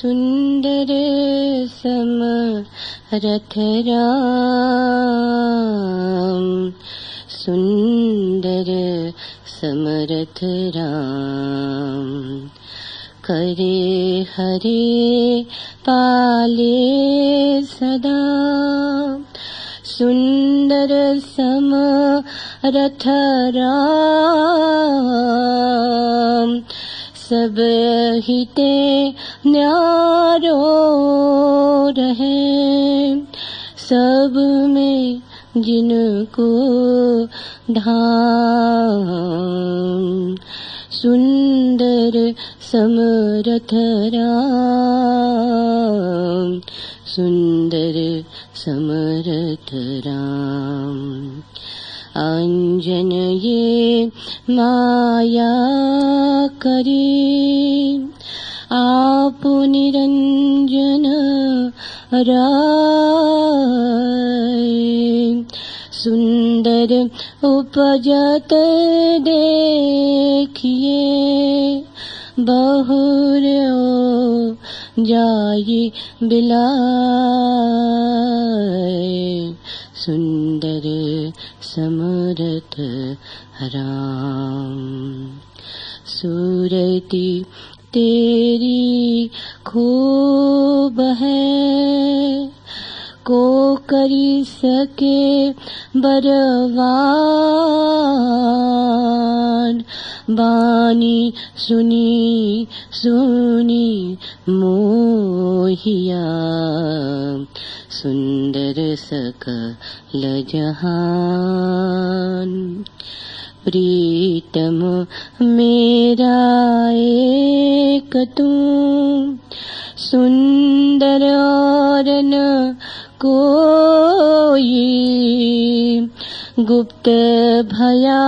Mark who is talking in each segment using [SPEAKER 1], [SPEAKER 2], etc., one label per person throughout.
[SPEAKER 1] सुंदर समरथ राम, सुंदर समरथ राम। करे हरे पाले सदा, सुंदर समरथ राम। सब हिते न्यारो रहे, सब में जिनको धाम। सुंदर समरथ राम, सुंदर समरथ राम। अंजन ये माया करी, आप निरंजन राय। सुंदर उपजत देखिए, बहुरो जाई बिलाय। सुंदर समरथ राम। सूरती तेरी खूब है, को करी सके बरवान। बानी सुनी सुनी मोहिया, सुंदर सकल जहान। प्रीतम मेरा एक तू, सुंदर और न कोई। गुप्त भया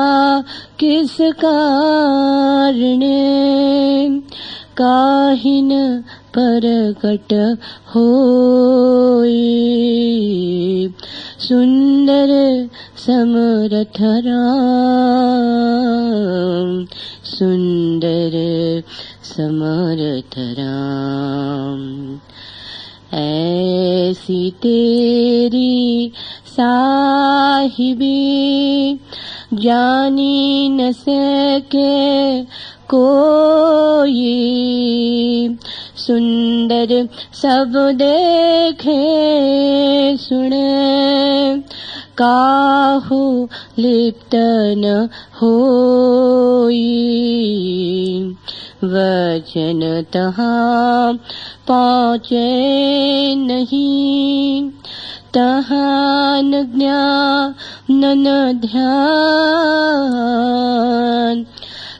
[SPEAKER 1] किस कारणे, काहिन प्रकट होई। सुंदर समरथ राम, सुंदर समरथ राम। ऐसी तेरी साहिबी, जानी न सके कोई। सुंदर सब देखे सुने, काहू लिप्त न होई। वचन तहाँ पहुँचे नहीं, तहाँ न ज्ञान न ध्यान।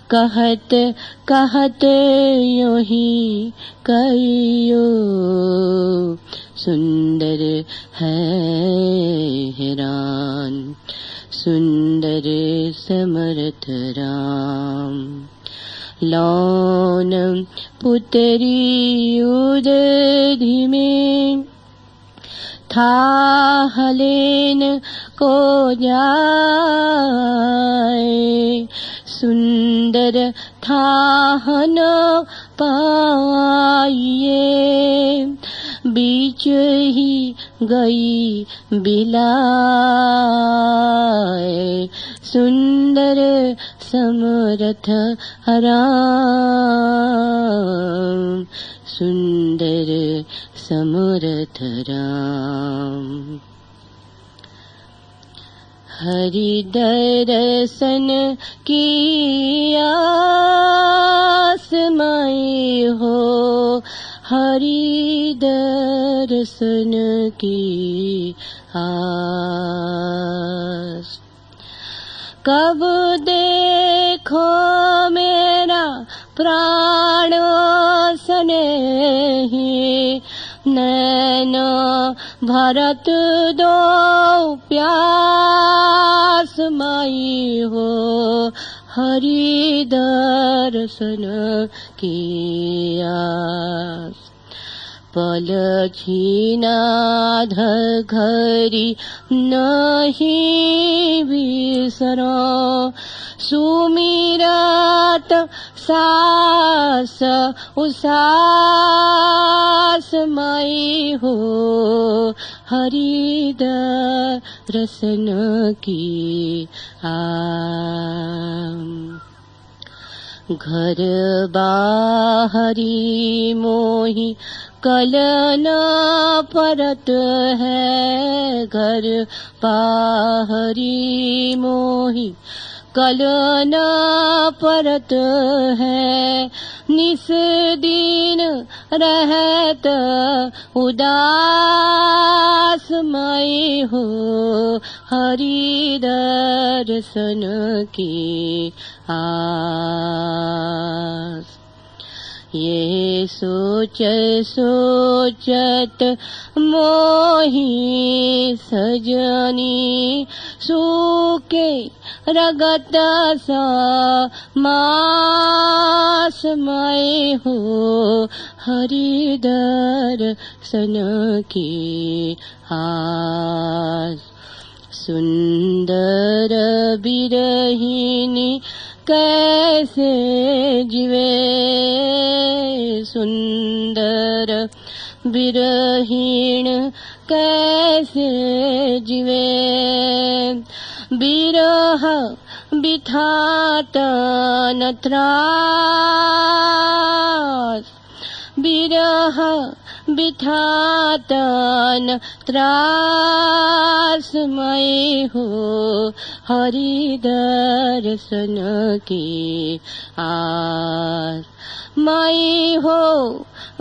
[SPEAKER 1] कहत कहत यूं ही कहियो, सुंदर है हैरान। सुंदर समरथ राम। लौन पुतरी उदधि में, था हलेन को जाए। सुंदर था न पाइए, बीच ही गई बिलाए। सुंदर समरथ राम, सुंदर समरथ राम। हरि दर्शन की आस माई हो, हरि दर्शन की आस। कब देखो मेरा प्राणो स्नेही, नैन भरत दो प्यास माई हो, हरि दर्शन की आस। पल छीनाध घरी नहीं बिसरो सुमिरत सास उसास मई हो हरि दर्शन की घर बाहरी मोही कलन परत है घर बाहरी मोही कलन परत है निस दिन रहत उदास मई हो हरि दर्शन की आस ये सोच सोचत मोही सजनी सूके रगत सा मास मई हो हरि दर्शन की आस सुंदर बिरहिनी कैसे जीवे सुंदर बिरहीण कैसे जीवे बिरह बिठात न त्रास बिरह बिठातन त्रास मई हो हरि दर्शन की आस माई हो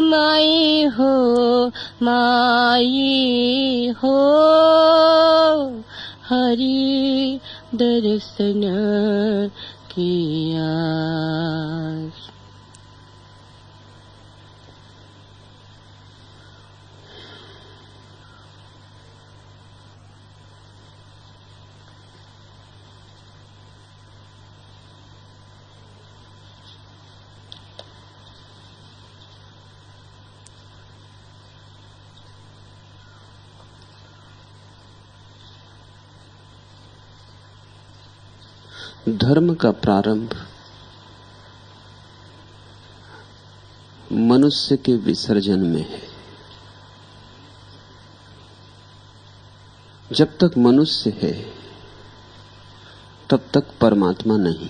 [SPEAKER 1] माई हो माई हो हरि दर्शन की आस।
[SPEAKER 2] धर्म का प्रारंभ मनुष्य के विसर्जन में है। जब तक मनुष्य है तब तक परमात्मा नहीं।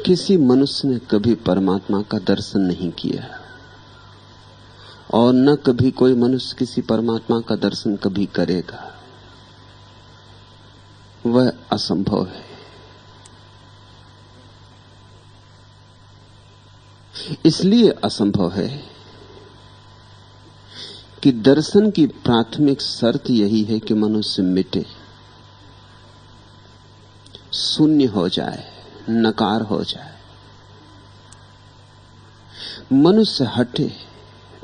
[SPEAKER 2] किसी मनुष्य ने कभी परमात्मा का दर्शन नहीं किया और न कभी कोई मनुष्य किसी परमात्मा का दर्शन कभी करेगा। वह असंभव है। इसलिए असंभव है कि दर्शन की प्राथमिक शर्त यही है कि मनुष्य मिटे, शून्य हो जाए, नकार हो जाए। मनुष्य हटे,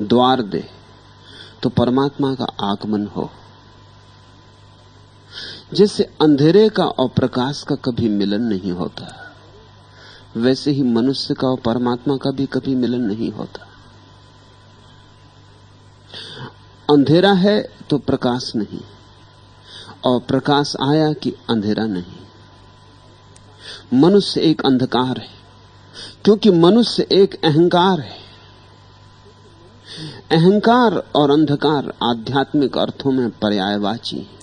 [SPEAKER 2] द्वार दे तो परमात्मा का आगमन हो। जैसे अंधेरे का और प्रकाश का कभी मिलन नहीं होता, वैसे ही मनुष्य का और परमात्मा का भी कभी मिलन नहीं होता। अंधेरा है तो प्रकाश नहीं, और प्रकाश आया कि अंधेरा नहीं। मनुष्य एक अंधकार है क्योंकि मनुष्य एक अहंकार है। अहंकार और अंधकार आध्यात्मिक अर्थों में पर्यायवाची है।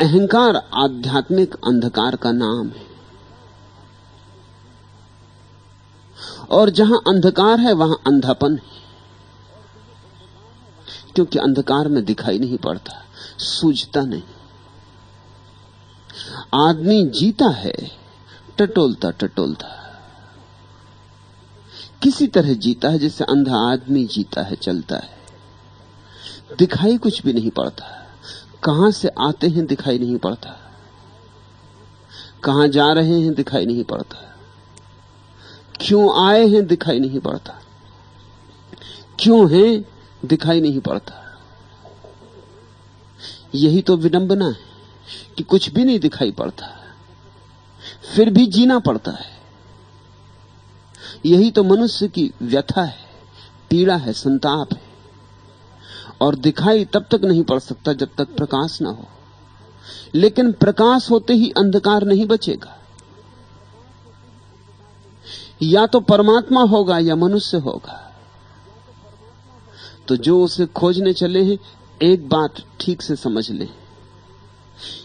[SPEAKER 2] अहंकार आध्यात्मिक अंधकार का नाम है, और जहां अंधकार है वहां अंधापन है, क्योंकि अंधकार में दिखाई नहीं पड़ता, सूझता नहीं। आदमी जीता है टटोलता टटोलता, किसी तरह जीता है जैसे अंधा आदमी जीता है, चलता है, दिखाई कुछ भी नहीं पड़ता। कहां से आते हैं दिखाई नहीं पड़ता, कहां जा रहे हैं दिखाई नहीं पड़ता, क्यों आए हैं दिखाई नहीं पड़ता, क्यों हैं दिखाई नहीं पड़ता। यही तो विडंबना है कि कुछ भी नहीं दिखाई पड़ता, फिर भी जीना पड़ता है। यही तो मनुष्य की व्यथा है, पीड़ा है, संताप है। और दिखाई तब तक नहीं पड़ सकता जब तक प्रकाश ना हो, लेकिन प्रकाश होते ही अंधकार नहीं बचेगा। या तो परमात्मा होगा या मनुष्य होगा। तो जो उसे खोजने चले हैं, एक बात ठीक से समझ लें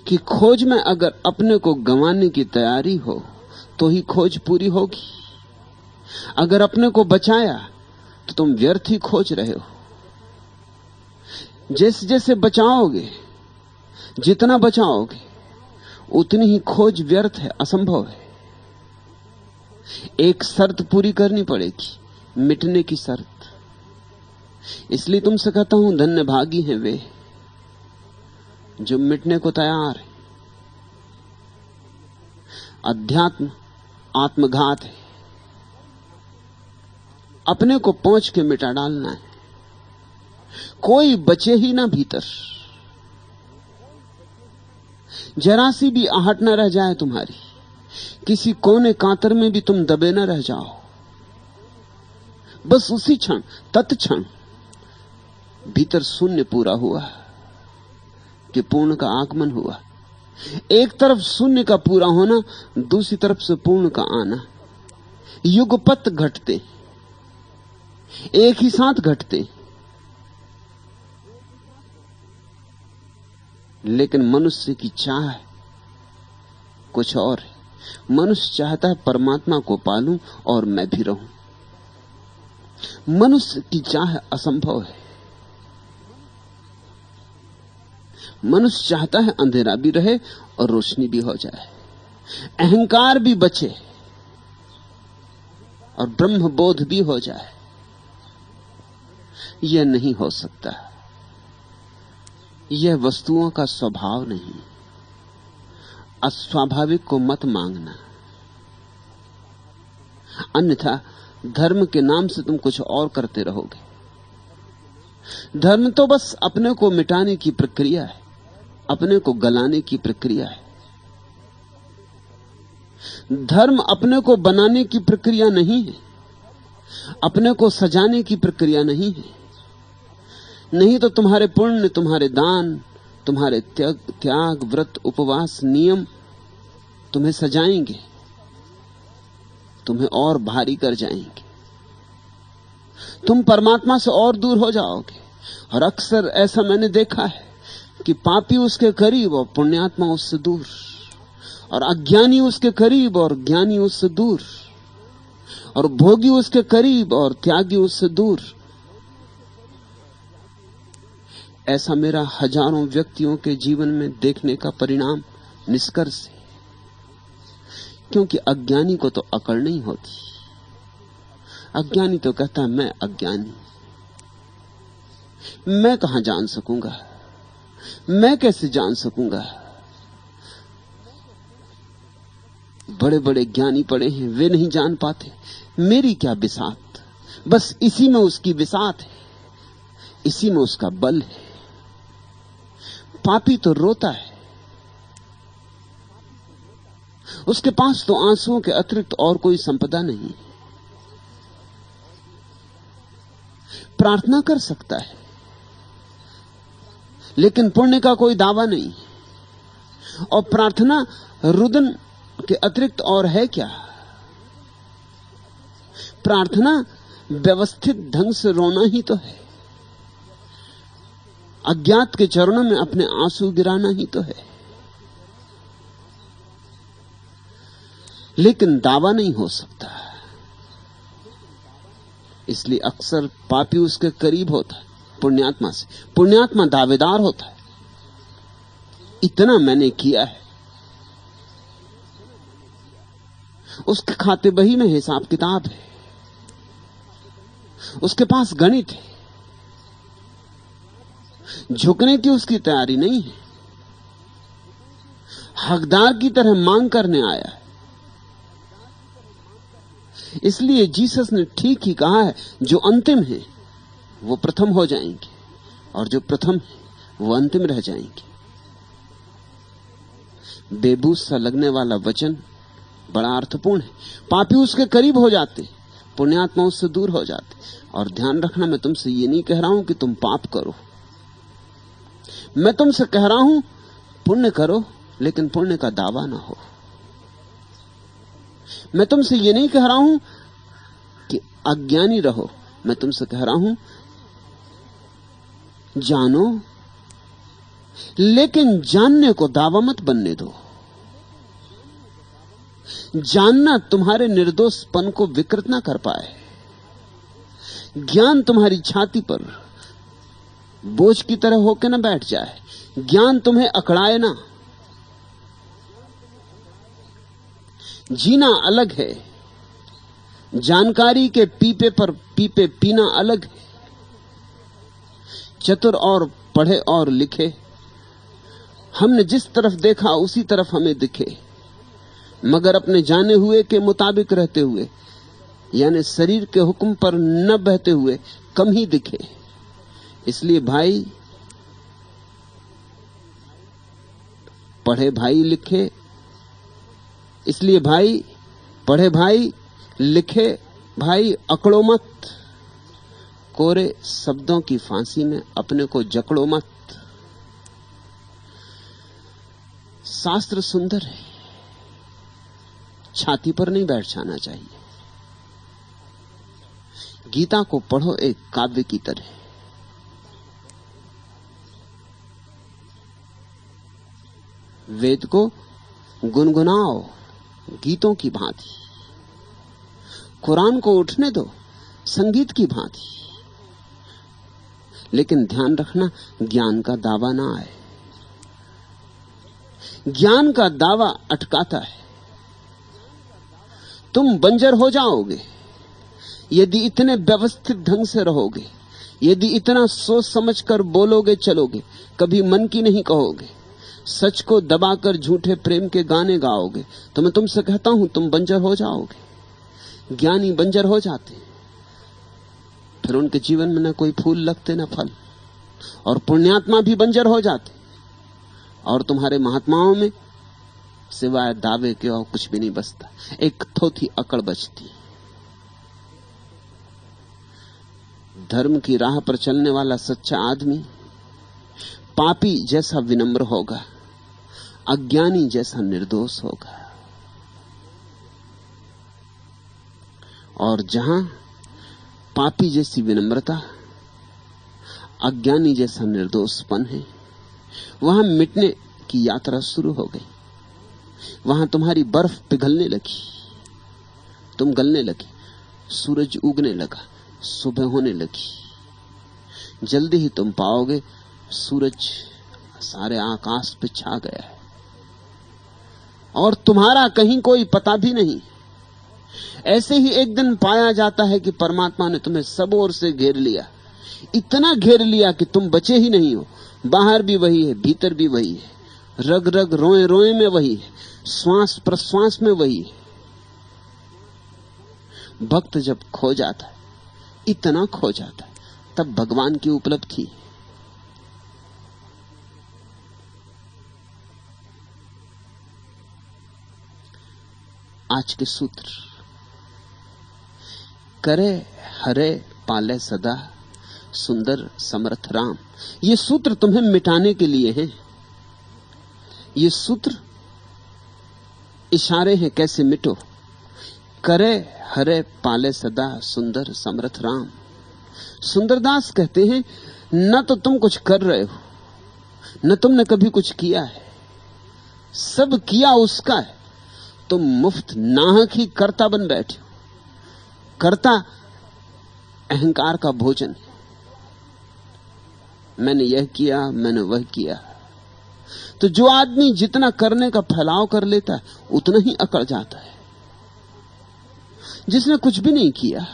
[SPEAKER 2] कि खोज में अगर अपने को गंवाने की तैयारी हो तो ही खोज पूरी होगी। अगर अपने को बचाया तो तुम व्यर्थ ही खोज रहे हो। जैसे जैसे बचाओगे, जितना बचाओगे, उतनी ही खोज व्यर्थ है, असंभव है। एक शर्त पूरी करनी पड़ेगी, मिटने की शर्त। इसलिए तुमसे कहता हूं, धन्य भागी हैं वे जो मिटने को तैयार है। अध्यात्म आत्मघात है, अपने को पहुंच के मिटा डालना है। कोई बचे ही ना भीतर, जरा सी भी आहट न रह जाए तुम्हारी, किसी कोने कांतर में भी तुम दबे न रह जाओ। बस उसी क्षण, तत्क्षण भीतर शून्य पूरा हुआ कि पूर्ण का आगमन हुआ। एक तरफ शून्य का पूरा होना, दूसरी तरफ से पूर्ण का आना। युगपत घटते, एक ही साथ घटते। लेकिन मनुष्य की चाह कुछ और है। मनुष्य चाहता है परमात्मा को पालूं और मैं भी रहूं। मनुष्य की चाह असंभव है। मनुष्य चाहता है अंधेरा भी रहे और रोशनी भी हो जाए, अहंकार भी बचे और ब्रह्म बोध भी हो जाए। यह नहीं हो सकता। यह वस्तुओं का स्वभाव नहीं। अस्वाभाविक को मत मांगना, अन्यथा धर्म के नाम से तुम कुछ और करते रहोगे। धर्म तो बस अपने को मिटाने की प्रक्रिया है, अपने को गलाने की प्रक्रिया है। धर्म अपने को बनाने की प्रक्रिया नहीं है, अपने को सजाने की प्रक्रिया नहीं है। नहीं तो तुम्हारे पुण्य, तुम्हारे दान, तुम्हारे त्याग, व्रत, उपवास, नियम तुम्हें सजाएंगे, तुम्हें और भारी कर जाएंगे। तुम परमात्मा से और दूर हो जाओगे। और अक्सर ऐसा मैंने देखा है कि पापी उसके करीब और पुण्यात्मा उससे दूर, और अज्ञानी उसके करीब और ज्ञानी उससे दूर, और भोगी उसके करीब और त्यागी उससे दूर। ऐसा मेरा हजारों व्यक्तियों के जीवन में देखने का परिणाम, निष्कर्ष है। क्योंकि अज्ञानी को तो अकड़ नहीं होती। अज्ञानी तो कहता है मैं अज्ञानी, मैं कहां जान सकूंगा, मैं कैसे जान सकूंगा। बड़े बड़े ज्ञानी पड़े हैं, वे नहीं जान पाते। मेरी क्या बिसात, बस इसी में उसकी बिसात है, इसी में उसका बल है। पापी तो रोता है, उसके पास तो आंसुओं के अतिरिक्त और कोई संपदा नहीं। प्रार्थना कर सकता है, लेकिन पुण्य का कोई दावा नहीं। और प्रार्थना रुदन के अतिरिक्त और है क्या? प्रार्थना व्यवस्थित ढंग से रोना ही तो है, अज्ञात के चरणों में अपने आंसू गिराना ही तो है। लेकिन दावा नहीं हो सकता। इसलिए अक्सर पापी उसके करीब होता है पुण्यात्मा से, पुण्यात्मा दावेदार होता है। इतना मैंने किया है, उसके खाते बही में हिसाब किताब है, उसके पास गणित है। झुकने की उसकी तैयारी नहीं है, हकदार की तरह मांग करने आया है। इसलिए जीसस ने ठीक ही कहा है, जो अंतिम है वो प्रथम हो जाएंगे, और जो प्रथम है वो अंतिम रह जाएंगे। बेबूस सा लगने वाला वचन बड़ा अर्थपूर्ण है। पापी उसके करीब हो जाते, पुण्यात्मा उससे दूर हो जाते। और ध्यान रखना, मैं तुमसे ये नहीं कह रहा हूं कि तुम पाप करो, मैं तुमसे कह रहा हूं पुण्य करो, लेकिन पुण्य का दावा ना हो। मैं तुमसे ये नहीं कह रहा हूं कि अज्ञानी रहो, मैं तुमसे कह रहा हूं जानो, लेकिन जानने को दावा मत बनने दो। जानना तुम्हारे निर्दोषपन को विकृत ना कर पाए। ज्ञान तुम्हारी छाती पर बोझ की तरह होकर ना बैठ जाए। ज्ञान तुम्हें अकड़ाए ना। जीना अलग है, जानकारी के पीपे पर पीपे पीना अलग है। चतुर और पढ़े और लिखे, हमने जिस तरफ देखा उसी तरफ हमें दिखे, मगर अपने जाने हुए के मुताबिक रहते हुए, यानी शरीर के हुक्म पर न बहते हुए कम ही दिखे। इसलिए भाई, पढ़े भाई लिखे, इसलिए भाई पढ़े भाई लिखे भाई, अकड़ो मत। कोरे शब्दों की फांसी में अपने को जकड़ो मत। शास्त्र सुंदर है, छाती पर नहीं बैठ जाना चाहिए। गीता को पढ़ो एक काव्य की तरह। वेद को गुनगुनाओ गीतों की भांति। कुरान को उठने दो संगीत की भांति। लेकिन ध्यान रखना, ज्ञान का दावा ना आए। ज्ञान का दावा अटकाता है। तुम बंजर हो जाओगे यदि इतने व्यवस्थित ढंग से रहोगे, यदि इतना सोच समझकर बोलोगे चलोगे, कभी मन की नहीं कहोगे, सच को दबाकर झूठे प्रेम के गाने गाओगे, तो मैं तुमसे कहता हूं तुम बंजर हो जाओगे। ज्ञानी बंजर हो जाते, फिर उनके जीवन में न कोई फूल लगते न फल। और पुण्यात्मा भी बंजर हो जाते, और तुम्हारे महात्माओं में सिवाय दावे के और कुछ भी नहीं बचता। एक थोथी अकड़ बचती। धर्म की राह पर चलने वाला सच्चा आदमी पापी जैसा विनम्र होगा, अज्ञानी जैसा निर्दोष होगा। और जहां पापी जैसी विनम्रता, अज्ञानी जैसा निर्दोषपन है, वहां मिटने की यात्रा शुरू हो गई। वहां तुम्हारी बर्फ पिघलने लगी, तुम गलने लगी, सूरज उगने लगा, सुबह होने लगी। जल्दी ही तुम पाओगे सूरज सारे आकाश पे छा गया है और तुम्हारा कहीं कोई पता भी नहीं। ऐसे ही एक दिन पाया जाता है कि परमात्मा ने तुम्हें सब ओर से घेर लिया, इतना घेर लिया कि तुम बचे ही नहीं हो। बाहर भी वही है, भीतर भी वही है, रग रग रोए रोए में वही है, श्वास प्रश्वास में वही है। भक्त जब खो जाता है, इतना खो जाता है, तब भगवान की उपलब्धि। आज के सूत्र, करे हरे पाले सदा सुंदर समर्थ राम। ये सूत्र तुम्हें मिटाने के लिए हैं। ये सूत्र इशारे हैं कैसे मिटो। करे हरे पाले सदा सुंदर समर्थ राम। सुंदरदास कहते हैं, न तो तुम कुछ कर रहे हो, न तुमने कभी कुछ किया है, सब किया उसका है। तुम मुफ्त नाहक ही कर्ता बन बैठे हो। कर्ता अहंकार का भोजन है। मैंने यह किया, मैंने वह किया। तो जो आदमी जितना करने का फैलाव कर लेता है, उतना ही अकड़ जाता है। जिसने कुछ भी नहीं किया,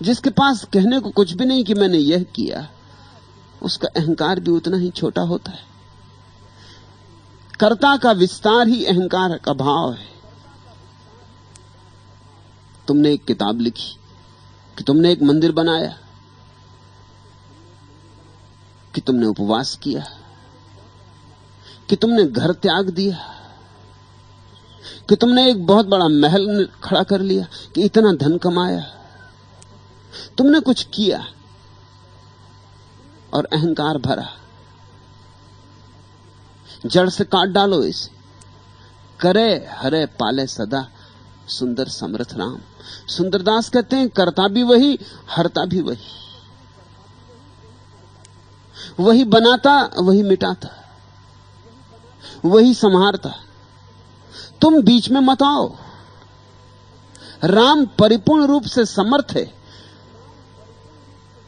[SPEAKER 2] जिसके पास कहने को कुछ भी नहीं कि मैंने यह किया, उसका अहंकार भी उतना ही छोटा होता है। कर्ता का विस्तार ही अहंकार का भाव है। तुमने एक किताब लिखी, कि तुमने एक मंदिर बनाया, कि तुमने उपवास किया, कि तुमने घर त्याग दिया, कि तुमने एक बहुत बड़ा महल खड़ा कर लिया, कि इतना धन कमाया, तुमने कुछ किया और अहंकार भरा। जड़ से काट डालो इसे। करे हरे पाले सदा सुंदर समर्थ राम। सुंदरदास कहते हैं करता भी वही, हरता भी वही, वही बनाता, वही मिटाता, वही संहारता। तुम बीच में मत आओ। राम परिपूर्ण रूप से समर्थ है,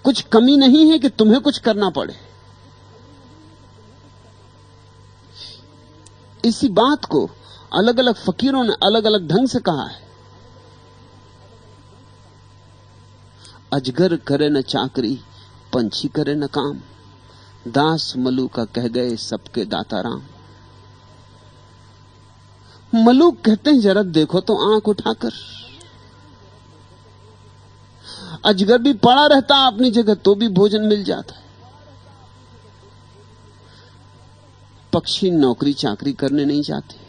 [SPEAKER 2] कुछ कमी नहीं है कि तुम्हें कुछ करना पड़े। इसी बात को अलग अलग फकीरों ने अलग अलग ढंग से कहा है। अजगर करे न चाकरी, पंछी करे न काम, दास मलूक का कह गए सबके दाता राम। मलूक कहते हैं जरा देखो तो आंख उठाकर। अजगर भी पड़ा रहता अपनी जगह तो भी भोजन मिल जाता है। पक्षी नौकरी चाकरी करने नहीं जाते।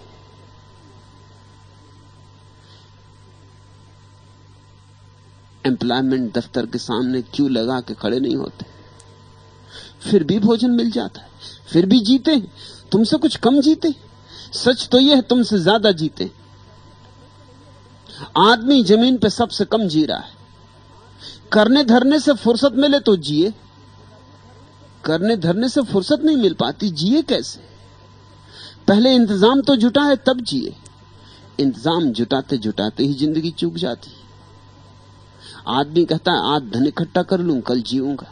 [SPEAKER 2] एम्प्लॉयमेंट दफ्तर के सामने क्यू लगा के खड़े नहीं होते, फिर भी भोजन मिल जाता है, फिर भी जीते। तुमसे कुछ कम जीते? सच तो यह है तुमसे ज्यादा जीते। आदमी जमीन पे सबसे कम जी रहा है। करने धरने से फुर्सत मिले तो जिए, करने धरने से फुर्सत नहीं मिल पाती, जिए कैसे? पहले इंतजाम तो जुटा है तब जिए। इंतजाम जुटाते जुटाते ही जिंदगी चूक जाती। आदमी कहता है आज धन इकट्ठा कर लूं कल जीऊंगा,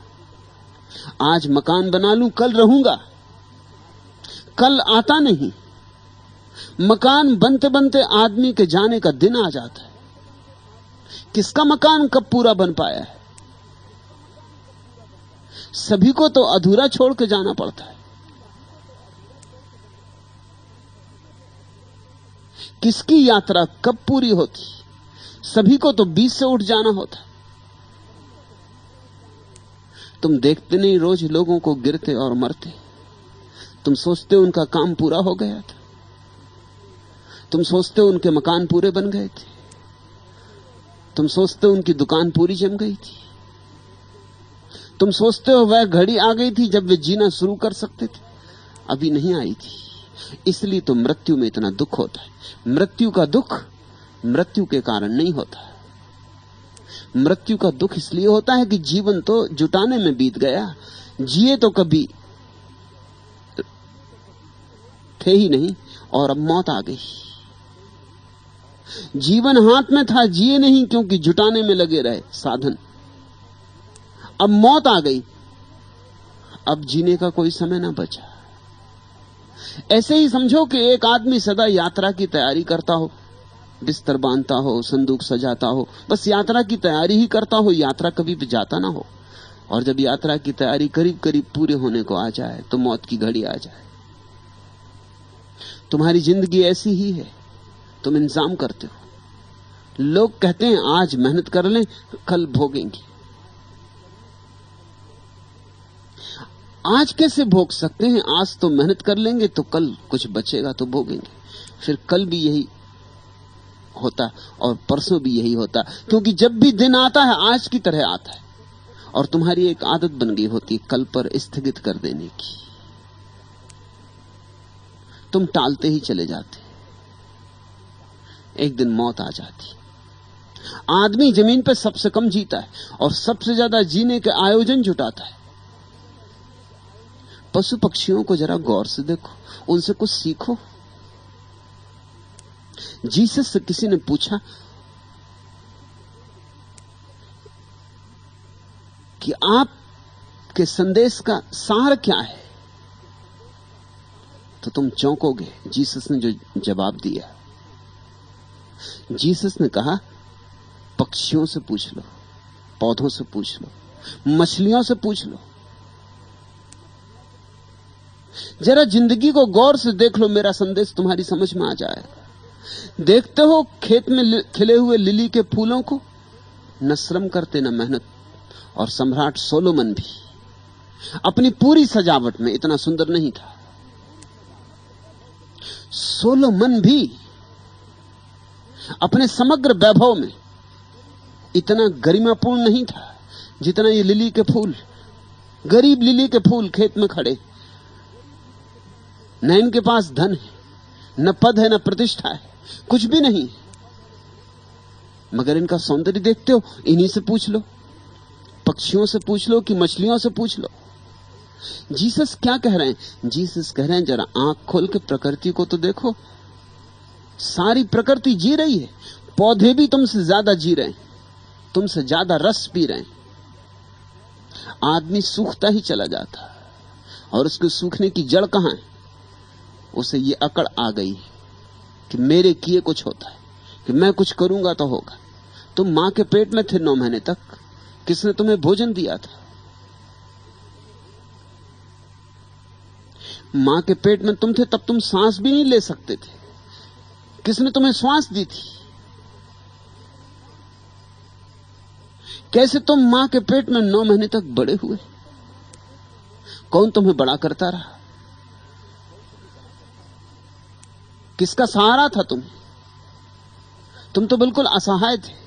[SPEAKER 2] आज मकान बना लूं कल रहूंगा। कल आता नहीं। मकान बनते बनते आदमी के जाने का दिन आ जाता है। किसका मकान कब पूरा बन पाया है? सभी को तो अधूरा छोड़ के जाना पड़ता है। किसकी यात्रा कब पूरी होती? सभी को तो 20 से उठ जाना होता। तुम देखते नहीं रोज लोगों को गिरते और मरते। तुम सोचते उनका काम पूरा हो गया था, तुम सोचते उनके मकान पूरे बन गए थे, तुम सोचते उनकी दुकान पूरी जम गई थी, तुम सोचते हो वह घड़ी आ गई थी जब वे जीना शुरू कर सकते थे, अभी नहीं आई थी। इसलिए तो मृत्यु में इतना दुख होता है। मृत्यु का दुख मृत्यु के कारण नहीं होता। मृत्यु का दुख इसलिए होता है कि जीवन तो जुटाने में बीत गया, जिए तो कभी थे ही नहीं और अब मौत आ गई। जीवन हाथ में था, जिए नहीं क्योंकि जुटाने में लगे रहे साधन। अब मौत आ गई, अब जीने का कोई समय ना बचा। ऐसे ही समझो कि एक आदमी सदा यात्रा की तैयारी करता हो, बिस्तर बांधता हो, संदूक सजाता हो, बस यात्रा की तैयारी ही करता हो, यात्रा कभी भी जाता ना हो। और जब यात्रा की तैयारी करीब करीब पूरे होने को आ जाए तो मौत की घड़ी आ जाए। तुम्हारी जिंदगी ऐसी ही है, तुम इंतजाम करते हो। लोग कहते हैं आज मेहनत कर लें कल भोगेंगे। आज कैसे भोग सकते हैं? आज तो मेहनत कर लेंगे तो कल कुछ बचेगा तो भोगेंगे। फिर कल भी यही होता और परसों भी यही होता, क्योंकि जब भी दिन आता है आज की तरह आता है। और तुम्हारी एक आदत बन गई होती है कल पर स्थगित कर देने की। तुम टालते ही चले जाते, एक दिन मौत आ जाती। आदमी जमीन पर सबसे कम जीता है और सबसे ज्यादा जीने के आयोजन जुटाता है। पशु पक्षियों को जरा गौर से देखो, उनसे कुछ सीखो। जीसस से किसी ने पूछा कि आपके संदेश का सार क्या है, तो तुम चौंकोगे जीसस ने जो जवाब दिया। जीसस ने कहा पक्षियों से पूछ लो, पौधों से पूछ लो, मछलियों से पूछ लो, जरा जिंदगी को गौर से देख लो, मेरा संदेश तुम्हारी समझ में आ जाएगा। देखते हो खेत में खिले हुए लिली के फूलों को, न श्रम करते न मेहनत। और सम्राट सोलोमन भी अपनी पूरी सजावट में इतना सुंदर नहीं था। सोलोमन भी अपने समग्र वैभव में इतना गरिमापूर्ण नहीं था जितना ये लिली के फूल, गरीब लिली के फूल खेत में खड़े, न इनके पास धन है, न पद है, न प्रतिष्ठा है, कुछ भी नहीं, मगर इनका सौंदर्य देखते हो। इन्हीं से पूछ लो, पक्षियों से पूछ लो कि मछलियों से पूछ लो। जीसस क्या कह रहे हैं? जीसस कह रहे हैं जरा आंख खोल के प्रकृति को तो देखो। सारी प्रकृति जी रही है, पौधे भी तुमसे ज्यादा जी रहे हैं, तुमसे ज्यादा रस पी रहे हैं। आदमी सूखता ही चला जाता है, और उसके सूखने की जड़ कहां है? उसे ये अकड़ आ गई कि मेरे किए कुछ होता है, कि मैं कुछ करूंगा तो होगा। तुम मां के पेट में थे 9 महीने तक, किसने तुम्हें भोजन दिया था? मां के पेट में तुम थे तब तुम सांस भी नहीं ले सकते थे, किसने तुम्हें श्वास दी थी? कैसे तुम मां के पेट में 9 महीने तक बड़े हुए? कौन तुम्हें बड़ा करता रहा? किसका सहारा था तुम्हें? तुम तो बिल्कुल असहाय थे।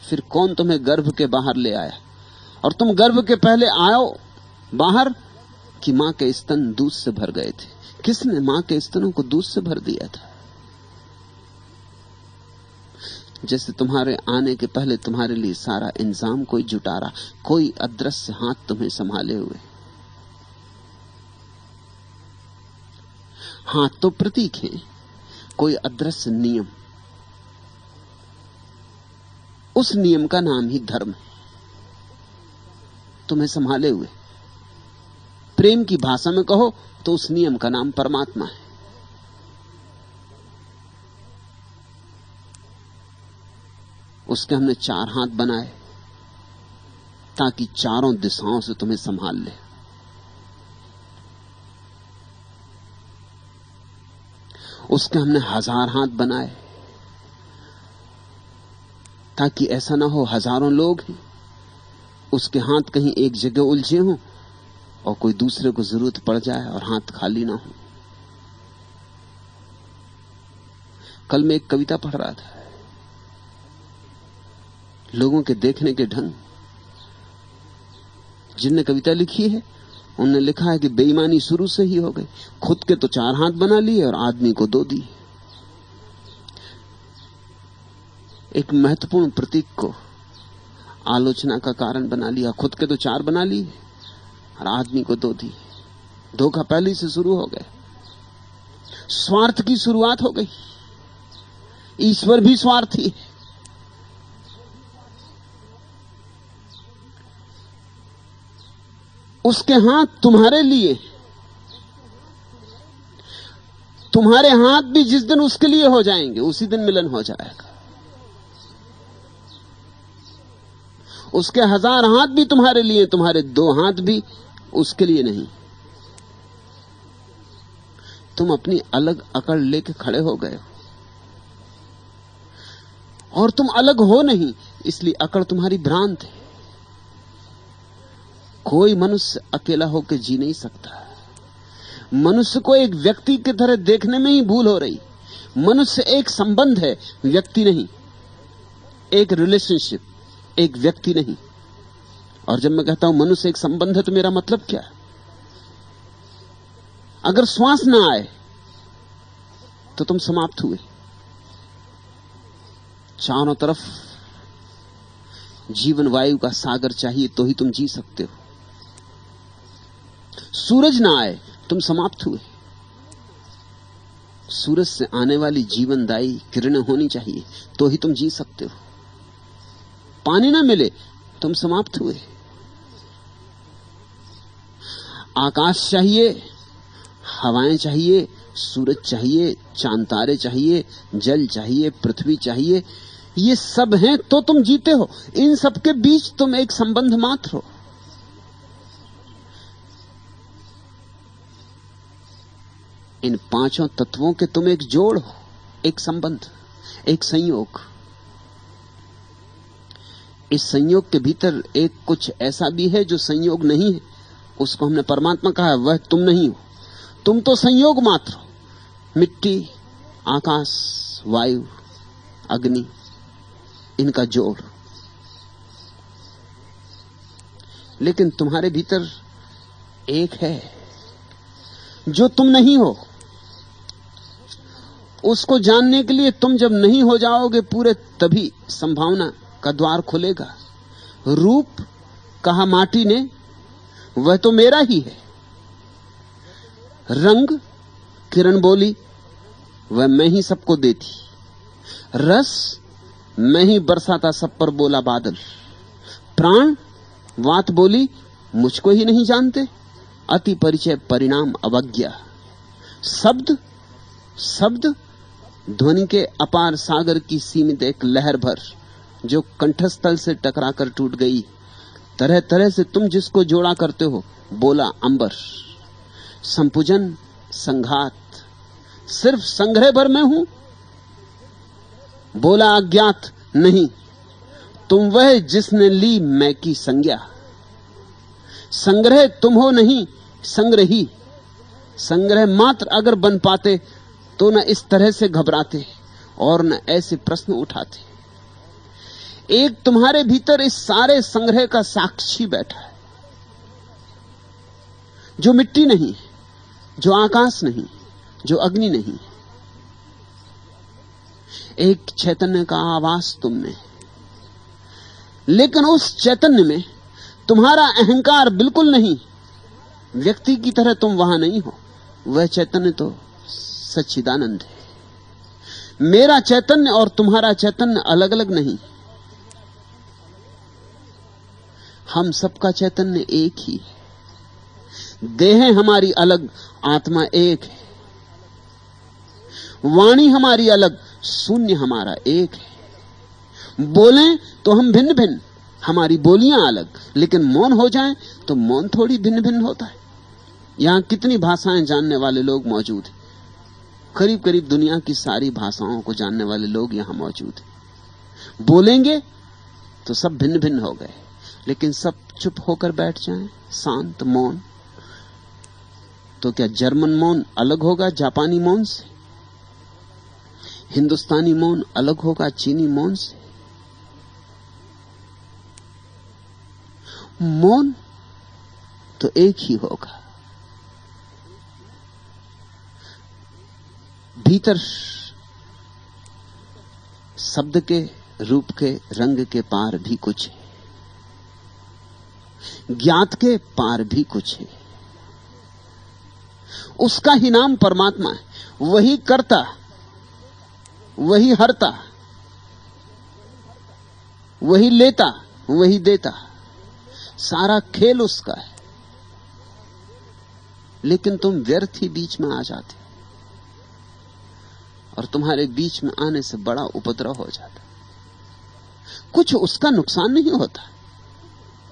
[SPEAKER 2] फिर कौन तुम्हें गर्भ के बाहर ले आया? और तुम गर्भ के पहले आओ बाहर कि मां के स्तन दूध से भर गए थे। किसने मां के स्तनों को दूध से भर दिया था? जैसे तुम्हारे आने के पहले तुम्हारे लिए सारा इंतजाम कोई जुटा रहा, कोई अदृश्य हाथ तुम्हें संभाले हुए। हाथ तो प्रतीक है, कोई अदृश्य नियम। उस नियम का नाम ही धर्म है, तुम्हें संभाले हुए। प्रेम की भाषा में कहो तो उस नियम का नाम परमात्मा है। उसके हमने 4 हाथ बनाए ताकि चारों दिशाओं से तुम्हें संभाल ले। उसके हमने 1000 हाथ बनाए ताकि ऐसा ना हो हजारों लोग हैं, उसके हाथ कहीं एक जगह उलझे हों और कोई दूसरे को जरूरत पड़ जाए और हाथ खाली ना हो। कल मैं एक कविता पढ़ रहा था, लोगों के देखने के ढंग। जिनने कविता लिखी है उन्होंने लिखा है कि बेईमानी शुरू से ही हो गई। खुद के तो 4 हाथ बना लिए और आदमी को 2 दिए। एक महत्वपूर्ण प्रतीक को आलोचना का कारण बना लिया। खुद के तो 4 बना लिए और आदमी को 2 दिए। धोखा पहले से शुरू हो गया, स्वार्थ की शुरुआत हो गई। ईश्वर भी स्वार्थी है। उसके हाथ तुम्हारे लिए, तुम्हारे हाथ भी जिस दिन उसके लिए हो जाएंगे उसी दिन मिलन हो जाएगा। उसके 1000 हाथ भी तुम्हारे लिए, तुम्हारे 2 हाथ भी उसके लिए नहीं। तुम अपनी अलग अकड़ लेके खड़े हो गए हो और तुम अलग हो नहीं, इसलिए अकड़ तुम्हारी भ्रांत है। कोई मनुष्य अकेला होकर जी नहीं सकता। मनुष्य को एक व्यक्ति की तरह देखने में ही भूल हो रही। मनुष्य एक संबंध है, व्यक्ति नहीं। एक रिलेशनशिप, एक व्यक्ति नहीं। और जब मैं कहता हूं मनुष्य एक संबंध है तो मेरा मतलब क्या है? अगर श्वास ना आए तो तुम समाप्त हुए। चारों तरफ जीवन वायु का सागर चाहिए तो ही तुम जी सकते हो। सूरज ना आए तुम समाप्त हुए। सूरज से आने वाली जीवनदायी किरणें होनी चाहिए तो ही तुम जी सकते हो। पानी ना मिले तुम समाप्त हुए। आकाश चाहिए, हवाएं चाहिए, सूरज चाहिए, चांद तारे चाहिए, जल चाहिए, पृथ्वी चाहिए। ये सब हैं तो तुम जीते हो। इन सब के बीच तुम एक संबंध मात्र हो। इन 5 तत्वों के तुम एक जोड़ हो, एक संबंध, एक संयोग। इस संयोग के भीतर एक कुछ ऐसा भी है जो संयोग नहीं है, उसको हमने परमात्मा कहा है। वह तुम नहीं हो, तुम तो संयोग मात्र हो। मिट्टी, आकाश, वायु, अग्नि, इनका जोड़। लेकिन तुम्हारे भीतर एक है जो तुम नहीं हो। उसको जानने के लिए तुम जब नहीं हो जाओगे पूरे, तभी संभावना का द्वार खुलेगा। रूप कहा माटी ने, वह तो मेरा ही है। रंग, किरण बोली, वह मैं ही सबको देती। रस, मैं ही बरसाता सब पर बोला बादल। प्राण, वात बोली, मुझको ही नहीं जानते। अति परिचय परिणाम अवज्ञा। शब्द, शब्द ध्वनि के अपार सागर की सीमित एक लहर भर, जो कंठस्थल से टकराकर टूट गई। तरह तरह से तुम जिसको जोड़ा करते हो, बोला अंबर। संपुजन, संघात, सिर्फ संग्रह भर में हूं। बोला अज्ञात नहीं, तुम वह जिसने ली मैं की संज्ञा। संग्रह तुम हो नहीं, संग्रही। संग्रह मात्र अगर बन पाते तो न इस तरह से घबराते और न ऐसे प्रश्न उठाते। एक तुम्हारे भीतर इस सारे संग्रह का साक्षी बैठा है, जो मिट्टी नहीं, जो आकाश नहीं, जो अग्नि नहीं। एक चैतन्य का आवास तुम में, लेकिन उस चैतन्य में तुम्हारा अहंकार बिल्कुल नहीं। व्यक्ति की तरह तुम वहां नहीं हो। वह चैतन्य तो सच्चिदानंद है। मेरा चैतन्य और तुम्हारा चैतन्य अलग अलग नहीं। हम सबका चैतन्य एक ही है। देहें हमारी अलग, आत्मा एक है। वाणी हमारी अलग, शून्य हमारा एक है। बोलें तो हम भिन्न भिन्न, हमारी बोलियां अलग, लेकिन मौन हो जाएं तो मौन थोड़ी भिन्न भिन्न होता है। यहां कितनी भाषाएं जानने वाले लोग मौजूद हैं। करीब करीब दुनिया की सारी भाषाओं को जानने वाले लोग यहां मौजूद हैं। बोलेंगे तो सब भिन्न भिन्न हो गए, लेकिन सब चुप होकर बैठ जाएं, शांत मौन, तो क्या जर्मन मौन अलग होगा जापानी मौन से? हिंदुस्तानी मौन अलग होगा चीनी मौन से? मौन तो एक ही होगा। भीतर शब्द के, रूप के, रंग के पार भी कुछ है, ज्ञात के पार भी कुछ है। उसका ही नाम परमात्मा है। वही करता, वही हरता, वही लेता, वही देता। सारा खेल उसका है, लेकिन तुम व्यर्थ ही बीच में आ जाते, और तुम्हारे बीच में आने से बड़ा उपद्रव हो जाता। कुछ उसका नुकसान नहीं होता,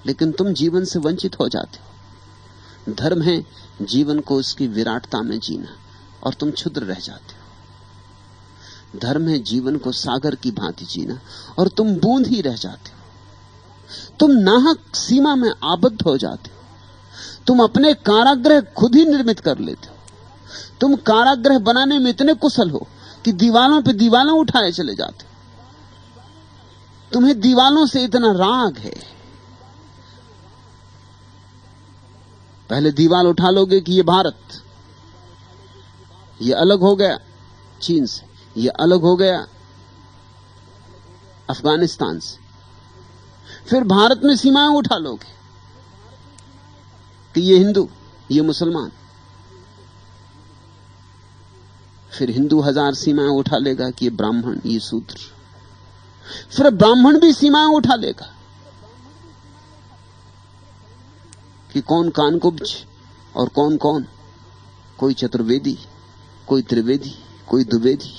[SPEAKER 2] लेकिन तुम जीवन से वंचित हो जाते हो। धर्म है जीवन को उसकी विराटता में जीना, और तुम क्षुद्र रह जाते हो। धर्म है जीवन को सागर की भांति जीना, और तुम बूंद ही रह जाते हो। तुम नाहक सीमा में आबद्ध हो जाते हो। तुम अपने कारागृह खुद ही निर्मित कर लेते हो। तुम कारागृह बनाने में इतने कुशल हो कि दीवालों पे दीवालों उठाए चले जाते हो। तुम्हें दीवालों से इतना राग है। पहले दीवाल उठा लोगे कि ये भारत, ये अलग हो गया चीन से, ये अलग हो गया अफगानिस्तान से। फिर भारत में सीमाएं उठा लोगे कि ये हिंदू, ये मुसलमान। फिर हिंदू 1000 सीमाएं उठा लेगा कि ये ब्राह्मण, ये शूद्र। फिर ब्राह्मण भी सीमाएं उठा लेगा कि कौन कानकुब्ज और कौन कौन, कोई चतुर्वेदी, कोई त्रिवेदी, कोई द्विवेदी।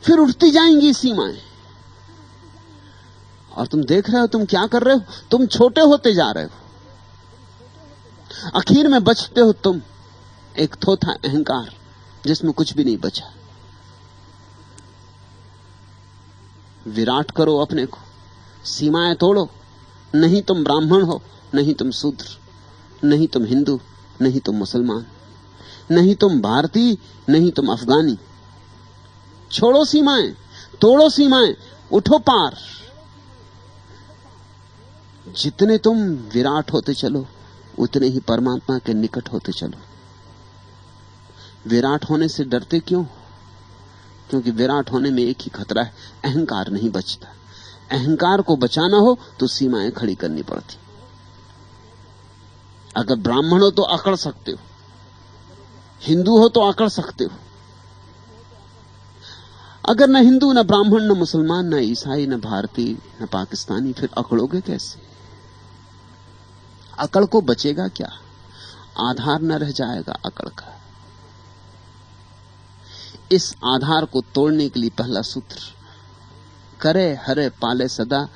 [SPEAKER 2] फिर उठती जाएंगी सीमाएं, और तुम देख रहे हो तुम क्या कर रहे हो। तुम छोटे होते जा रहे हो। आखिर में बचते हो तुम एक थोथा अहंकार, जिसमें कुछ भी नहीं बचा। विराट करो अपने को, सीमाएं तोड़ो। नहीं तुम ब्राह्मण हो, नहीं तुम शूद्र, नहीं तुम हिंदू, नहीं तुम मुसलमान, नहीं तुम भारतीय, नहीं तुम अफगानी। छोड़ो सीमाएं, तोड़ो सीमाएं, उठो पार। जितने तुम विराट होते चलो, उतने ही परमात्मा के निकट होते चलो। विराट होने से डरते क्यों? क्योंकि विराट होने में एक ही खतरा है, अहंकार नहीं बचता। अहंकार को बचाना हो तो सीमाएं खड़ी करनी पड़ती। अगर ब्राह्मण हो तो अकड़ सकते हो, हिंदू हो तो अकड़ सकते हो। अगर न हिंदू, न ब्राह्मण, न मुसलमान, न ईसाई, न भारतीय, न पाकिस्तानी, फिर अकड़ोगे कैसे? अकड़ को बचेगा क्या? आधार न रह जाएगा अकड़ का। इस आधार को तोड़ने के लिए पहला सूत्र, करे हरे पाले सदा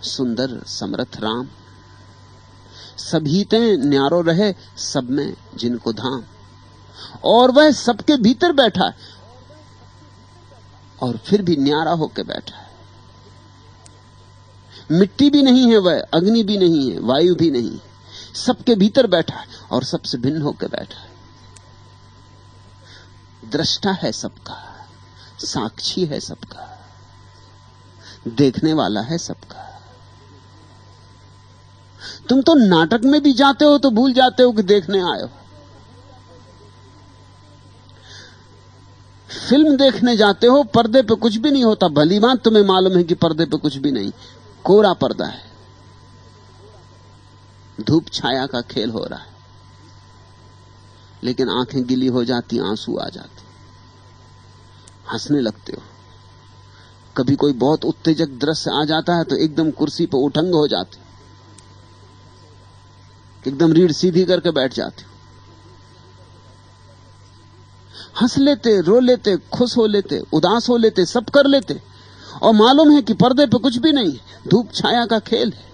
[SPEAKER 2] सुंदर समर्थ राम, सभी ते न्यारो रहे सब में जिनको धाम। और वह सबके भीतर बैठा है और फिर भी न्यारा होकर बैठा है। मिट्टी भी नहीं है वह, अग्नि भी नहीं है, वायु भी नहीं है, सबके भीतर बैठा है और सबसे भिन्न होकर बैठा है। दृष्टा है सबका, साक्षी है सबका, देखने वाला है सबका। तुम तो नाटक में भी जाते हो तो भूल जाते हो कि देखने आए हो। फिल्म देखने जाते हो, पर्दे पे कुछ भी नहीं होता, भली बात तुम्हें मालूम है कि पर्दे पे कुछ भी नहीं, कोरा पर्दा है, धूप छाया का खेल हो रहा है। लेकिन आंखें गिली हो जाती, आंसू आ जाते, हंसने लगते हो। कभी कोई बहुत उत्तेजक दृश्य आ जाता है तो एकदम कुर्सी पर उठंग हो जाते, एकदम रीढ़ सीधी करके बैठ जाते हो। हंस लेते, रो लेते, खुश हो लेते, उदास हो लेते, सब कर लेते, और मालूम है कि पर्दे पे कुछ भी नहीं, धूप छाया का खेल है।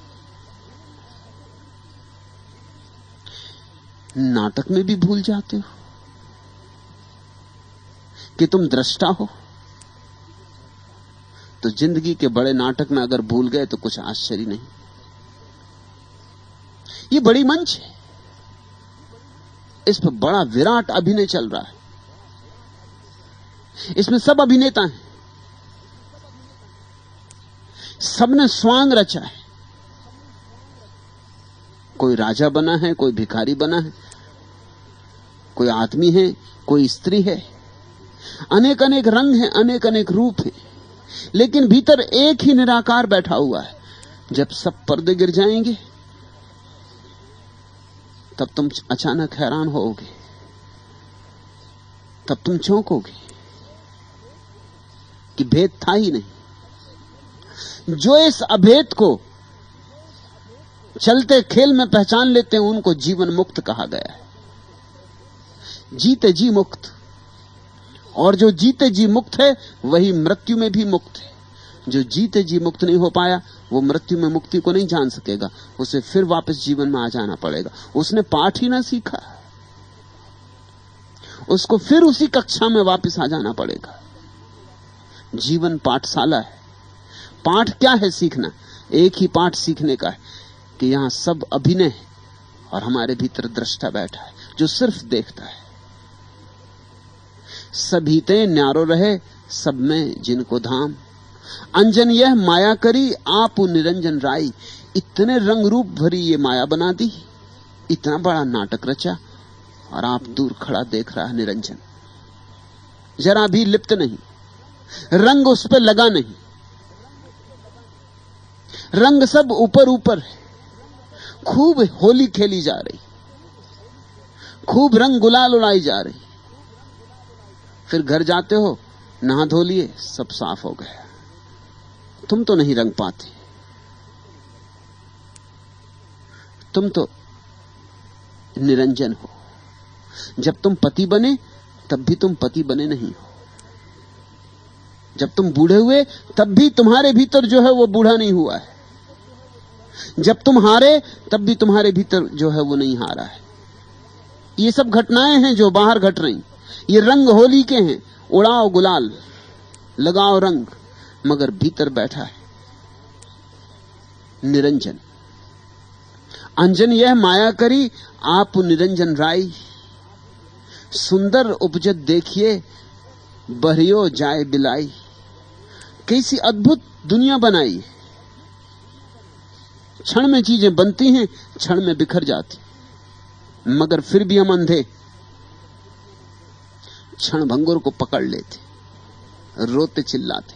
[SPEAKER 2] नाटक में भी भूल जाते हो कि तुम दृष्टा हो। तो जिंदगी के बड़े नाटक में अगर भूल गए तो कुछ आश्चर्य नहीं। ये बड़ी मंच है, इस पर बड़ा विराट अभिनय चल रहा है। इसमें सब अभिनेता हैं, सबने स्वांग रचा है। कोई राजा बना है, कोई भिखारी बना है, कोई आदमी है, कोई स्त्री है। अनेक अनेक रंग हैं, अनेक अनेक रूप हैं, लेकिन भीतर एक ही निराकार बैठा हुआ है। जब सब पर्दे गिर जाएंगे तब तुम अचानक हैरान होगे, तब तुम चौंकोगे कि भेद था ही नहीं। जो इस अभेद को चलते खेल में पहचान लेते हैं उनको जीवन मुक्त कहा गया है, जीते जी मुक्त। और जो जीते जी मुक्त है वही मृत्यु में भी मुक्त है। जो जीते जी मुक्त नहीं हो पाया वो मृत्यु में मुक्ति को नहीं जान सकेगा, उसे फिर वापस जीवन में आ जाना पड़ेगा। उसने पाठ ही ना सीखा, उसको फिर उसी कक्षा में वापस आ जाना पड़ेगा। जीवन पाठशाला है। पाठ क्या है? सीखना। एक ही पाठ सीखने का है कि यहां सब अभिनय है और हमारे भीतर दृष्टा बैठा है जो सिर्फ देखता है। सभी ते न्यारो रहे सब में जिनको धाम, अंजन यह माया करी आप निरंजन राई। इतने रंग रूप भरी ये माया बना दी, इतना बड़ा नाटक रचा, और आप दूर खड़ा देख रहा है निरंजन, जरा भी लिप्त नहीं, रंग उस पर लगा नहीं, रंग सब ऊपर ऊपर है। खूब होली खेली जा रही, खूब रंग गुलाल उड़ाई जा रही। फिर घर जाते हो, नहा धो लिए, सब साफ हो गया, तुम तो नहीं रंग पाते। तुम तो निरंजन हो। जब तुम पति बने तब भी तुम पति बने नहीं हो। जब तुम बूढ़े हुए तब भी तुम्हारे भीतर जो है वो बूढ़ा नहीं हुआ है। जब तुम हारे तब भी तुम्हारे भीतर जो है वो नहीं हारा है। ये सब घटनाएं हैं जो बाहर घट रही। ये रंग होली के हैं, उड़ाओ गुलाल, लगाओ रंग, मगर भीतर बैठा है निरंजन। अंजन यह माया करी आप निरंजन राई, सुंदर उपजत देखिए बहरियो जाए बिलाई। कैसी अद्भुत दुनिया बनाई। क्षण में चीजें बनती हैं, क्षण में बिखर जाती, मगर फिर भी हम अंधे क्षण भंगुर को पकड़ लेते, रोते चिल्लाते,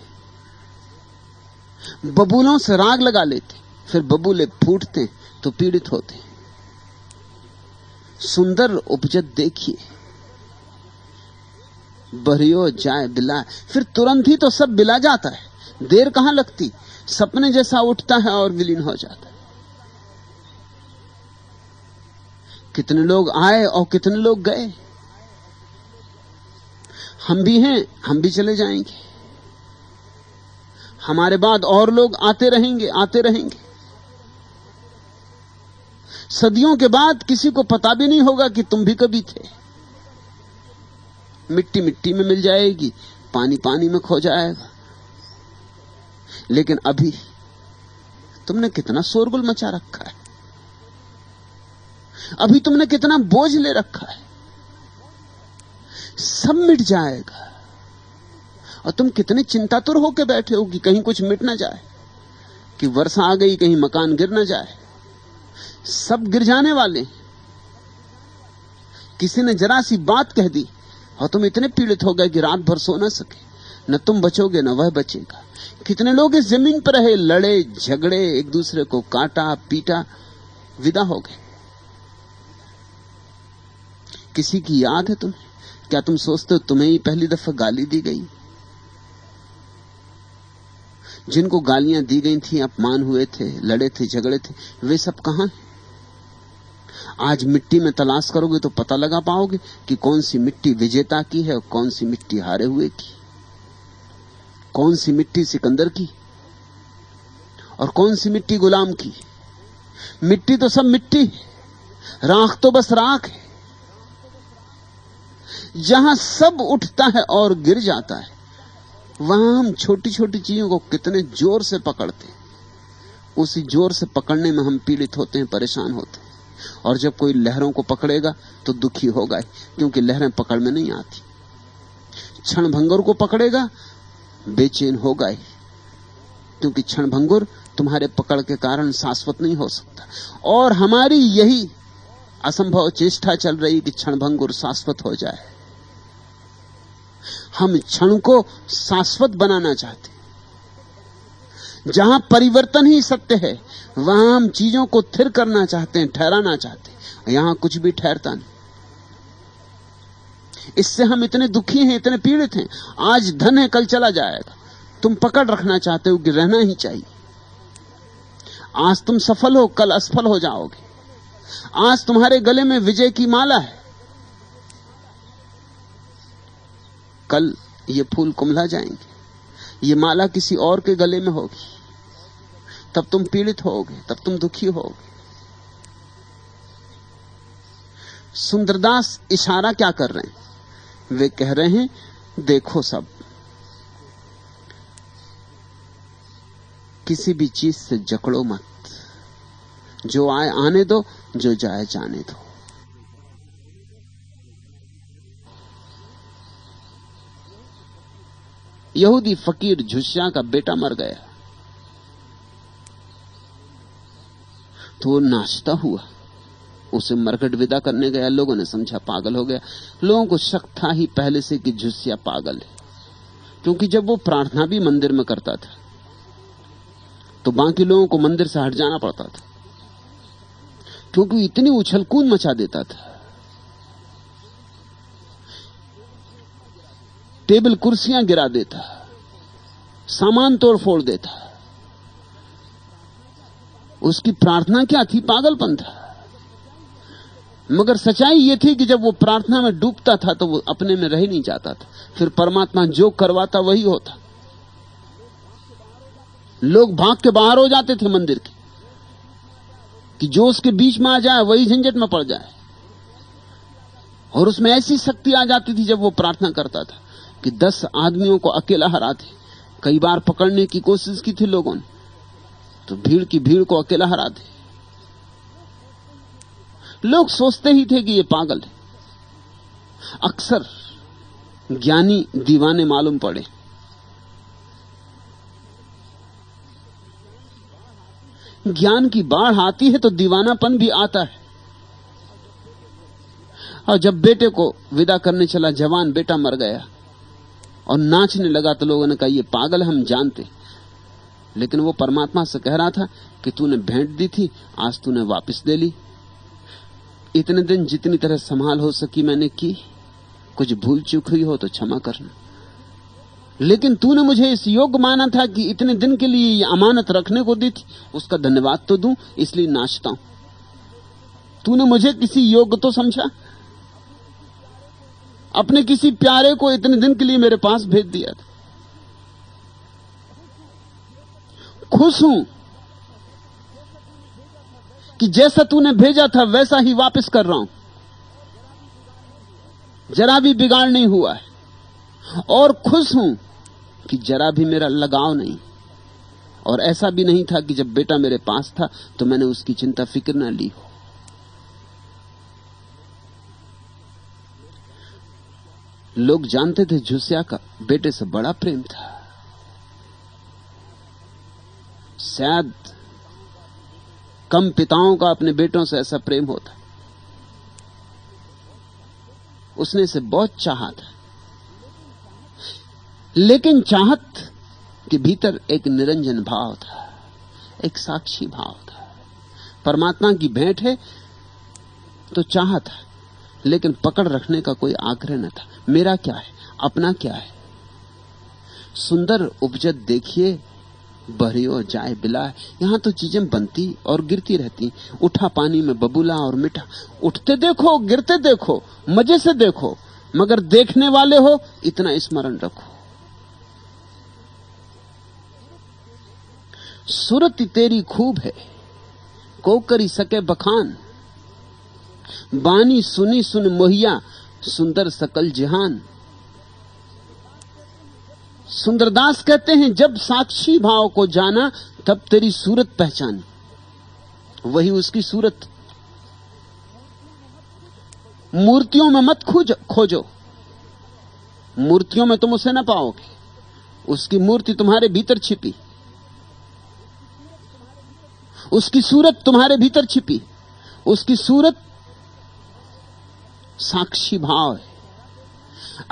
[SPEAKER 2] बबूलों से राग लगा लेते, फिर बबूले फूटते तो पीड़ित होते। सुंदर उपजत देखिए बहरियो जाए बिला। फिर तुरंत ही तो सब बिला जाता है, देर कहां लगती, सपने जैसा उठता है और विलीन हो जाता है। कितने लोग आए और कितने लोग गए। हम भी हैं, हम भी चले जाएंगे, हमारे बाद और लोग आते रहेंगे, आते रहेंगे। सदियों के बाद किसी को पता भी नहीं होगा कि तुम भी कभी थे। मिट्टी मिट्टी में मिल जाएगी, पानी पानी में खो जाएगा। लेकिन अभी तुमने कितना शोरगुल मचा रखा है, अभी तुमने कितना बोझ ले रखा है। सब मिट जाएगा और तुम कितने चिंतातुर होकर बैठे हो कि कहीं कुछ मिट ना जाए, कि वर्षा आ गई कहीं मकान गिर ना जाए। सब गिर जाने वाले। किसी ने जरा सी बात कह दी और तुम इतने पीड़ित हो गए कि रात भर सो ना सके। न तुम बचोगे न वह बचेगा। कितने लोग इस जमीन पर रहे, लड़े झगड़े, एक दूसरे को काटा पीटा, विदा हो गए। किसी की याद है तुम्हें? क्या तुम सोचते हो तुम्हें ही पहली दफा गाली दी गई? जिनको गालियां दी गई थी, अपमान हुए थे, लड़े थे, झगड़े थे, वे सब कहां हैं? आज मिट्टी में तलाश करोगे तो पता लगा पाओगे कि कौन सी मिट्टी विजेता की है और कौन सी मिट्टी हारे हुए की, कौन सी मिट्टी सिकंदर की और कौन सी मिट्टी गुलाम की। मिट्टी तो सब मिट्टी है, राख तो बस राख है। जहां सब उठता है और गिर जाता है, वहां हम छोटी छोटी चीजों को कितने जोर से पकड़ते हैं। उसी जोर से पकड़ने में हम पीड़ित होते हैं, परेशान होते हैं। और जब कोई लहरों को पकड़ेगा तो दुखी होगा, क्योंकि लहरें पकड़ में नहीं आती। क्षण भंगुर को पकड़ेगा, बेचैन होगा ही, क्योंकि क्षण भंगुर तुम्हारे पकड़ के कारण शाश्वत नहीं हो सकता। और हमारी यही असंभव चेष्टा चल रही कि क्षण भंगुर शाश्वत हो जाए। हम क्षण को शाश्वत बनाना चाहते। जहां परिवर्तन ही सत्य है, वहां हम चीजों को स्थिर करना चाहते हैं, ठहराना चाहते हैं। यहां कुछ भी ठहरता नहीं। इससे हम इतने दुखी हैं, इतने पीड़ित हैं। आज धन है, कल चला जाएगा। तुम पकड़ रखना चाहते हो कि रहना ही चाहिए। आज तुम सफल हो, कल असफल हो जाओगे। आज तुम्हारे गले में विजय की माला है, कल ये फूल कुम्हला जाएंगे। ये माला किसी और के गले में होगी, तब तुम पीड़ित होगे, तब तुम दुखी होगे। सुंदरदास इशारा क्या कर रहे हैं? वे कह रहे हैं, देखो सब, किसी भी चीज से जकड़ो मत। जो आए आने दो, जो जाए जाने दो। यहूदी फकीर झुस्या का बेटा मर गया तो वो नाचता हुआ उसे मरकट विदा करने गया। लोगों ने समझा पागल हो गया। लोगों को शक था ही पहले से कि झुस्या पागल है, क्योंकि जब वो प्रार्थना भी मंदिर में करता था तो बाकी लोगों को मंदिर से हट जाना पड़ता था, क्योंकि इतनी उछल कूद मचा देता था। टेबल कुर्सियां गिरा देता, सामान तोड़ फोड़ देता। उसकी प्रार्थना क्या थी? पागलपन था। मगर सच्चाई यह थी कि जब वो प्रार्थना में डूबता था तो वो अपने में रह नहीं जाता था। फिर परमात्मा जो करवाता वही होता। लोग भाग के बाहर हो जाते थे मंदिर के, कि जो उसके बीच में आ जाए वही झंझट में पड़ जाए। और उसमें ऐसी शक्ति आ जाती थी जब वो प्रार्थना करता था कि 10 आदमियों को अकेला हराते। कई बार पकड़ने की कोशिश की थी लोगों ने, तो भीड़ की भीड़ को अकेला हराते। लोग सोचते ही थे कि ये पागल है, अक्सर ज्ञानी दीवाने मालूम पड़े। ज्ञान की बाढ़ आती है तो दीवानापन भी आता है। और जब बेटे को विदा करने चला, जवान बेटा मर गया और नाचने लगा, तो लोगों ने कहा ये पागल, हम जानते। लेकिन वो परमात्मा से कह रहा था कि तूने भेंट दी थी, आज तूने वापस ले ली। इतने दिन जितनी तरह संभाल हो सकी मैंने की, कुछ भूल चूक हुई हो तो क्षमा करना। लेकिन तूने मुझे इस योग्य माना था कि इतने दिन के लिए ये अमानत रखने को दी थी, उसका धन्यवाद तो दूं, इसलिए नाचता हूं। तूने मुझे किसी योग्य तो समझा, अपने किसी प्यारे को इतने दिन के लिए मेरे पास भेज दिया था। खुश हूं कि जैसा तूने भेजा था वैसा ही वापस कर रहा हूं, जरा भी बिगाड़ नहीं हुआ है। और खुश हूं कि जरा भी मेरा लगाव नहीं, और ऐसा भी नहीं था कि जब बेटा मेरे पास था तो मैंने उसकी चिंता फिक्र न ली हो। लोग जानते थे झुसिया का बेटे से बड़ा प्रेम था। शायद कम पिताओं का अपने बेटों से ऐसा प्रेम होता। उसने इसे बहुत चाहा था, लेकिन चाहत के भीतर एक निरंजन भाव था, एक साक्षी भाव था। परमात्मा की भेंट है तो चाहत है, लेकिन पकड़ रखने का कोई आग्रह न था। मेरा क्या है, अपना क्या है। सुंदर उपजत देखिए बहरियो जाए बिलाए। यहां तो चीजें बनती और गिरती रहती, उठा पानी में बबूला और मिठा। उठते देखो, गिरते देखो, मजे से देखो, मगर देखने वाले हो इतना स्मरण रखो, सूरत तेरी खूब है को करी सके बखान। बानी सुनी सुन मोहिया सुंदर सकल जहान। सुंदरदास कहते हैं जब साक्षी भाव को जाना तब तेरी सूरत पहचानी, वही उसकी सूरत। मूर्तियों में मत खोजो, मूर्तियों में तुम उसे न पाओगे, उसकी मूर्ति तुम्हारे भीतर छिपी, उसकी सूरत तुम्हारे भीतर छिपी। उसकी सूरत साक्षी भाव है।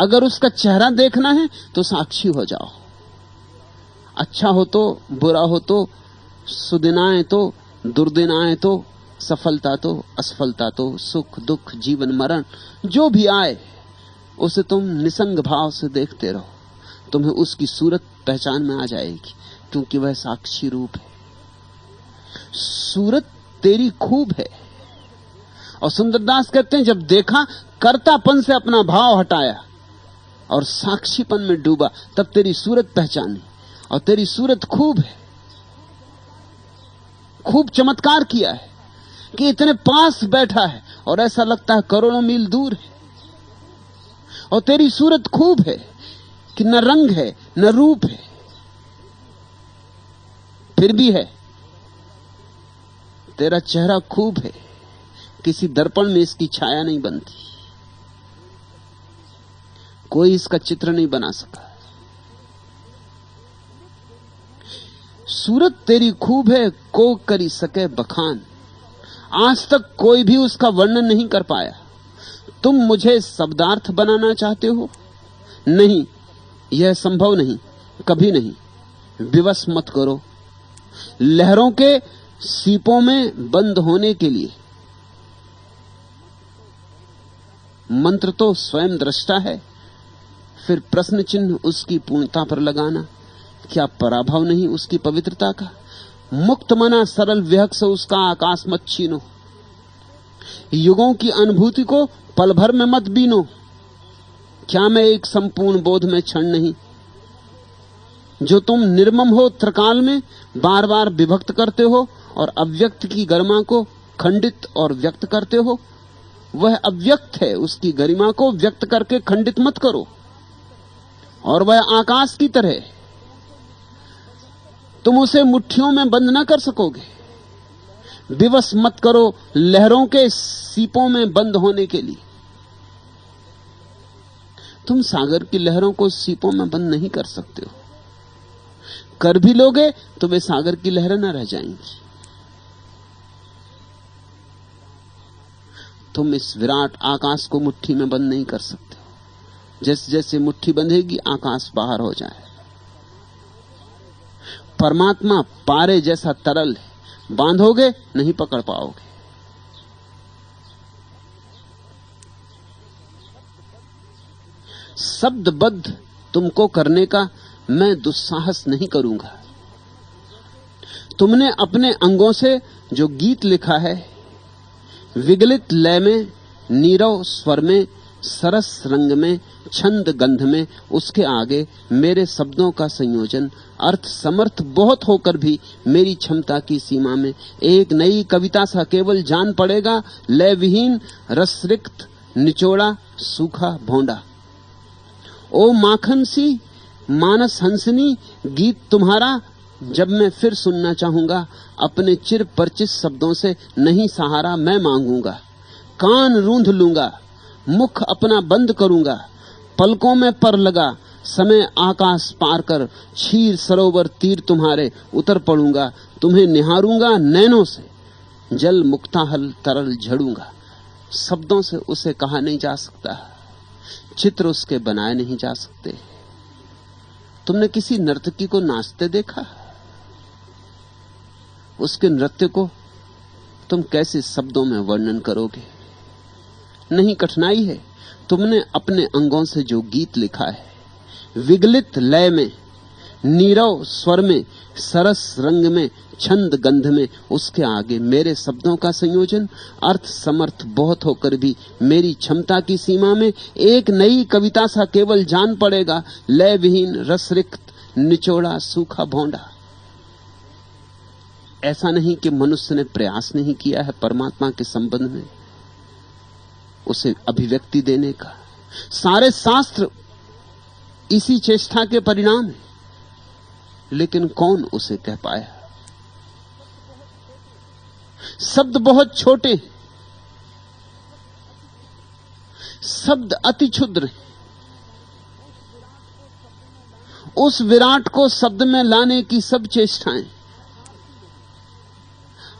[SPEAKER 2] अगर उसका चेहरा देखना है तो साक्षी हो जाओ। अच्छा हो तो, बुरा हो तो, सुदिनाएं तो, दुर्दिनाएं तो, सफलता तो, असफलता तो, सुख दुख, जीवन मरण, जो भी आए उसे तुम निसंग भाव से देखते रहो। तुम्हें उसकी सूरत पहचान में आ जाएगी, क्योंकि वह साक्षी रूप है। सूरत तेरी खूब है। और सुंदरदास कहते हैं जब देखा, कर्तापन से अपना भाव हटाया और साक्षीपन में डूबा, तब तेरी सूरत पहचानी। और तेरी सूरत खूब है। खूब चमत्कार किया है कि इतने पास बैठा है और ऐसा लगता है करोड़ों मील दूर है। और तेरी सूरत खूब है कि न रंग है न रूप है, फिर भी है। तेरा चेहरा खूब है, किसी दर्पण में इसकी छाया नहीं बनती, कोई इसका चित्र नहीं बना सका। सूरत तेरी खूब है को करी सके बखान। आज तक कोई भी उसका वर्णन नहीं कर पाया। तुम मुझे शब्दार्थ बनाना चाहते हो? नहीं, यह संभव नहीं, कभी नहीं। विवश मत करो। लहरों के सीपों में बंद होने के लिए मंत्र तो स्वयं दृष्टा है, फिर प्रश्न चिन्ह उसकी पूर्णता पर लगाना क्या पराभव नहीं उसकी पवित्रता का? मुक्त मना सरल विहक से उसका आकाश मत छीनो। युगों की अनुभूति को पल भर में मत बीनो। क्या मैं एक संपूर्ण बोध में क्षण नहीं? जो तुम निर्मम हो त्रिकाल में बार बार विभक्त करते हो और अव्यक्त की गरिमा को खंडित और व्यक्त करते हो, वह अव्यक्त है, उसकी गरिमा को व्यक्त करके खंडित मत करो। और वह आकाश की तरह, तुम उसे मुट्ठियों में बंद न कर सकोगे। विवश मत करो लहरों के सीपों में बंद होने के लिए। तुम सागर की लहरों को सीपों में बंद नहीं कर सकते हो। कर भी लोगे तो वे सागर की लहरें न रह जाएंगी। तुम इस विराट आकाश को मुट्ठी में बंद नहीं कर सकते हो। जैसे जैसे मुट्ठी बंधेगी आकाश बाहर हो जाए। परमात्मा पारे जैसा तरल है, बांधोगे नहीं पकड़ पाओगे। शब्दबद्ध तुमको करने का मैं दुस्साहस नहीं करूंगा। तुमने अपने अंगों से जो गीत लिखा है, विगलित लय में, नीरव स्वर में, सरस रंग में, छंद गंध में, उसके आगे मेरे शब्दों का संयोजन अर्थ समर्थ बहुत होकर भी मेरी क्षमता की सीमा में एक नई कविता सा केवल जान पड़ेगा। लय विहीन, रसरिक्त, निचोड़ा, सूखा भोंडा। ओ माखन सी, मानस हंसनी, गीत तुम्हारा जब मैं फिर सुनना चाहूंगा, अपने चिर परिचित शब्दों से नहीं सहारा मैं मांगूंगा। कान रूंध लूंगा, मुख अपना बंद करूंगा, पलकों में पर लगा समय आकाश पार कर, क्षीर सरोवर तीर तुम्हारे उतर पड़ूंगा। तुम्हें निहारूंगा नैनों से, जल मुक्ताहल तरल झड़ूंगा। शब्दों से उसे कहा नहीं जा सकता, चित्र उसके बनाए नहीं जा सकते। तुमने किसी नर्तकी को नाचते देखा? उसके नृत्य को तुम कैसे शब्दों में वर्णन करोगे? नहीं, कठिनाई है। तुमने अपने अंगों से जो गीत लिखा है, विगलित लय में, नीरव स्वर में, सरस रंग में, छंद गंध में, उसके आगे मेरे शब्दों का संयोजन अर्थ समर्थ बहुत होकर भी मेरी क्षमता की सीमा में एक नई कविता सा केवल जान पड़ेगा। लय विहीन, रसरिक्त, निचोड़ा, सूखा भोंडा। ऐसा नहीं कि मनुष्य ने प्रयास नहीं किया है परमात्मा के संबंध में उसे अभिव्यक्ति देने का। सारे शास्त्र इसी चेष्टा के परिणाम है, लेकिन कौन उसे कह पाया? शब्द बहुत छोटे, शब्द अति क्षुद्र। उस विराट को शब्द में लाने की सब चेष्टाएं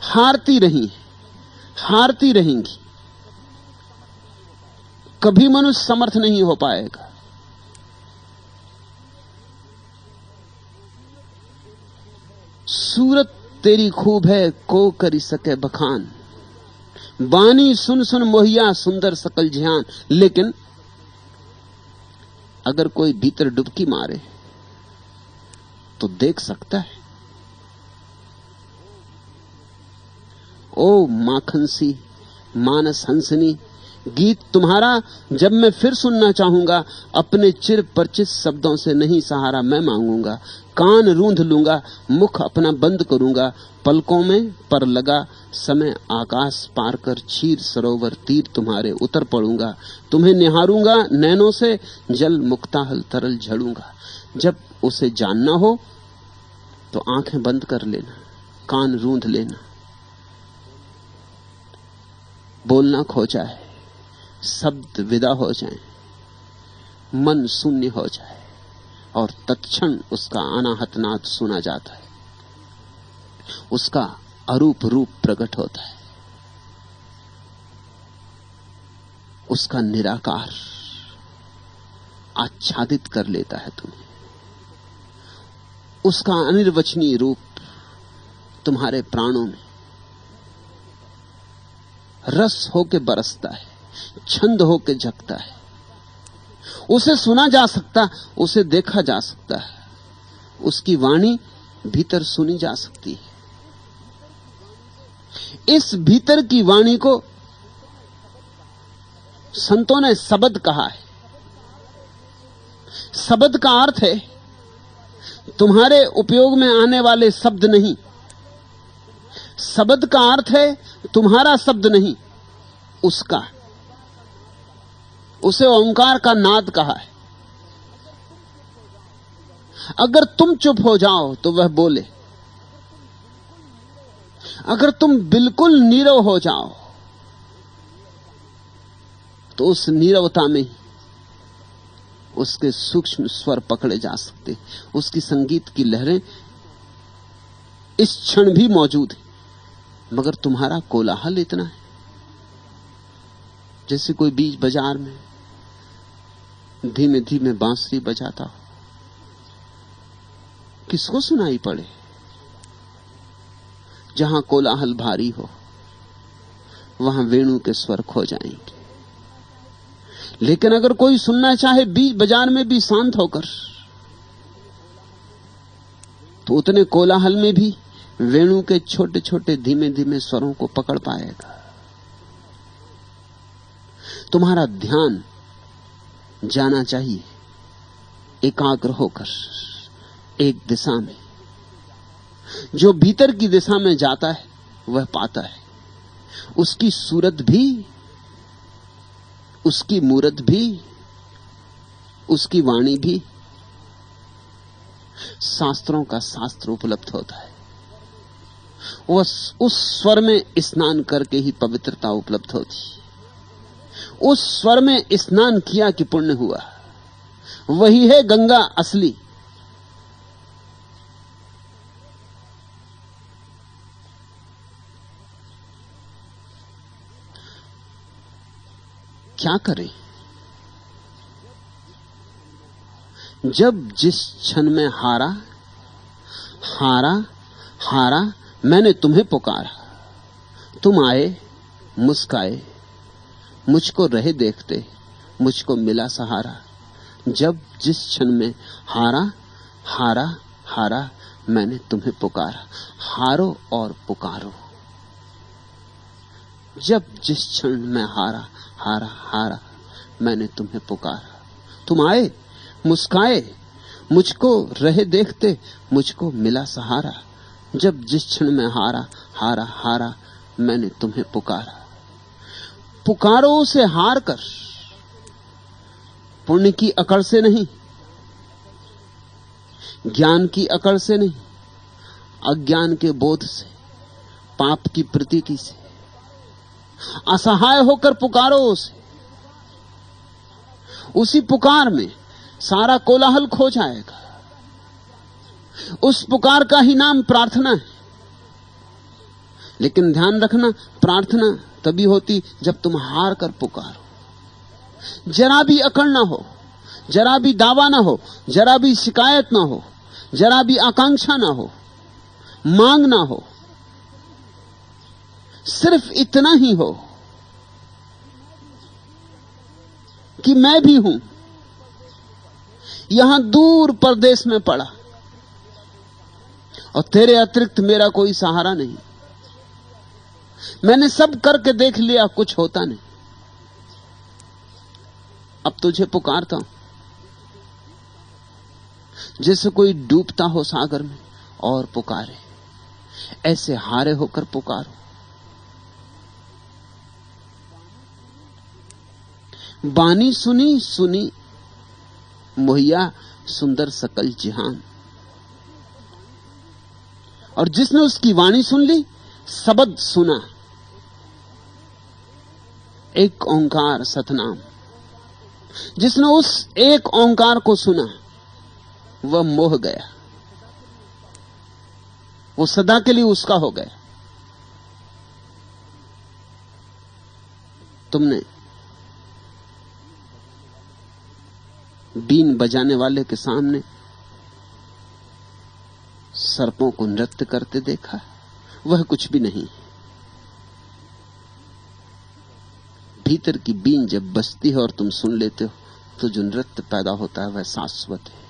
[SPEAKER 2] हारती रही, हारती रहेंगी। कभी मनुष्य समर्थ नहीं हो पाएगा। सूरत तेरी खूब है, को करी सके बखान, बानी सुन सुन मोहिया, सुंदर सकल ध्यान। लेकिन अगर कोई भीतर डुबकी मारे तो देख सकता है। ओ माखन सी, मानस हंसनी, गीत तुम्हारा जब मैं फिर सुनना चाहूंगा, अपने चिर परिचित शब्दों से नहीं सहारा मैं मांगूंगा। कान रूंध लूंगा, मुख अपना बंद करूंगा, पलकों में पर लगा समय आकाश पार कर, क्षीर सरोवर तीर तुम्हारे उतर पड़ूंगा। तुम्हें निहारूंगा नैनों से, जल मुक्ताहल तरल झड़ूंगा। जब उसे जानना हो तो आंखें बंद कर लेना, कान रूंध लेना, बोलना खो जाए, शब्द विदा हो जाए, मन शून्य हो जाए और तत्क्षण उसका अनाहत नाद सुना जाता है, उसका अरूप रूप प्रकट होता है, उसका निराकार आच्छादित कर लेता है तुम्हें। उसका अनिर्वचनीय रूप तुम्हारे प्राणों में रस होके बरसता है, छंद होके झकता है। उसे सुना जा सकता, उसे देखा जा सकता है, उसकी वाणी भीतर सुनी जा सकती है। इस भीतर की वाणी को संतों ने शब्द कहा है। शब्द का अर्थ है तुम्हारे उपयोग में आने वाले शब्द नहीं। शब्द का अर्थ है तुम्हारा शब्द नहीं, उसका। उसे ओंकार का नाद कहा है। अगर तुम चुप हो जाओ तो वह बोले, अगर तुम बिल्कुल नीरव हो जाओ तो उस नीरवता में उसके सूक्ष्म स्वर पकड़े जा सकते, उसकी संगीत की लहरें इस क्षण भी मौजूद है, मगर तुम्हारा कोलाहल इतना है जैसे कोई बीच बाजार में धीमे धीमे बांसुरी बजाता हो। किसको सुनाई पड़े? जहां कोलाहल भारी हो वहां वेणु के स्वर खो जाएंगे। लेकिन अगर कोई सुनना चाहे बीच बाजार में भी शांत होकर, तो उतने कोलाहल में भी वेणु के छोटे छोटे धीमे धीमे स्वरों को पकड़ पाएगा। तुम्हारा ध्यान जाना चाहिए एकाग्र होकर एक दिशा में। जो भीतर की दिशा में जाता है वह पाता है। उसकी सूरत भी, उसकी मूरत भी, उसकी वाणी भी शास्त्रों का शास्त्र उपलब्ध होता है। उस स्वर में स्नान करके ही पवित्रता उपलब्ध होती। उस स्वर में स्नान किया कि पुण्य हुआ। वही है गंगा असली। क्या करें? जब जिस क्षण में हारा हारा हारा मैंने तुम्हें पुकारा, तुम आए मुस्काए, मुझको रहे देखते, मुझको मिला सहारा। जब जिस क्षण में हारा हारा हारा मैंने तुम्हें पुकारा। हारो और पुकारो। जब जिस क्षण में हारा हारा हारा मैंने तुम्हें पुकारा, तुम आए मुस्काए, मुझको रहे देखते, मुझको मिला सहारा। जब जिस क्षण में हारा हारा हारा मैंने तुम्हें पुकारा। पुकारो उसे हार कर, पुण्य की अकड़ से नहीं, ज्ञान की अकड़ से नहीं, अज्ञान के बोध से, पाप की प्रतीति से। असहाय होकर पुकारो उसे। उसी पुकार में सारा कोलाहल खो जाएगा। उस पुकार का ही नाम प्रार्थना है। लेकिन ध्यान रखना, प्रार्थना तभी होती जब तुम हार कर पुकारो। जरा भी अकड़ ना हो, जरा भी दावा ना हो, जरा भी शिकायत ना हो, जरा भी आकांक्षा ना हो, मांग ना हो। सिर्फ इतना ही हो कि मैं भी हूं, यहां दूर परदेश में पड़ा और तेरे अतिरिक्त मेरा कोई सहारा नहीं। मैंने सब करके देख लिया, कुछ होता नहीं। अब तुझे पुकारता हूं। जैसे कोई डूबता हो सागर में और पुकारे, ऐसे हारे होकर पुकारो। बानी सुनी सुनी मुहैया सुंदर सकल जिहान। और जिसने उसकी वाणी सुन ली, शब्द सुना, एक ओंकार सतनाम। जिसने उस एक ओंकार को सुना वह मोह गया, वो सदा के लिए उसका हो गया। तुमने बीन बजाने वाले के सामने सर्पों को नृत्य करते देखा, वह कुछ भी नहीं। भीतर की बीन जब बजती है और तुम सुन लेते हो, तो जो नृत्य पैदा होता है वह शाश्वत है।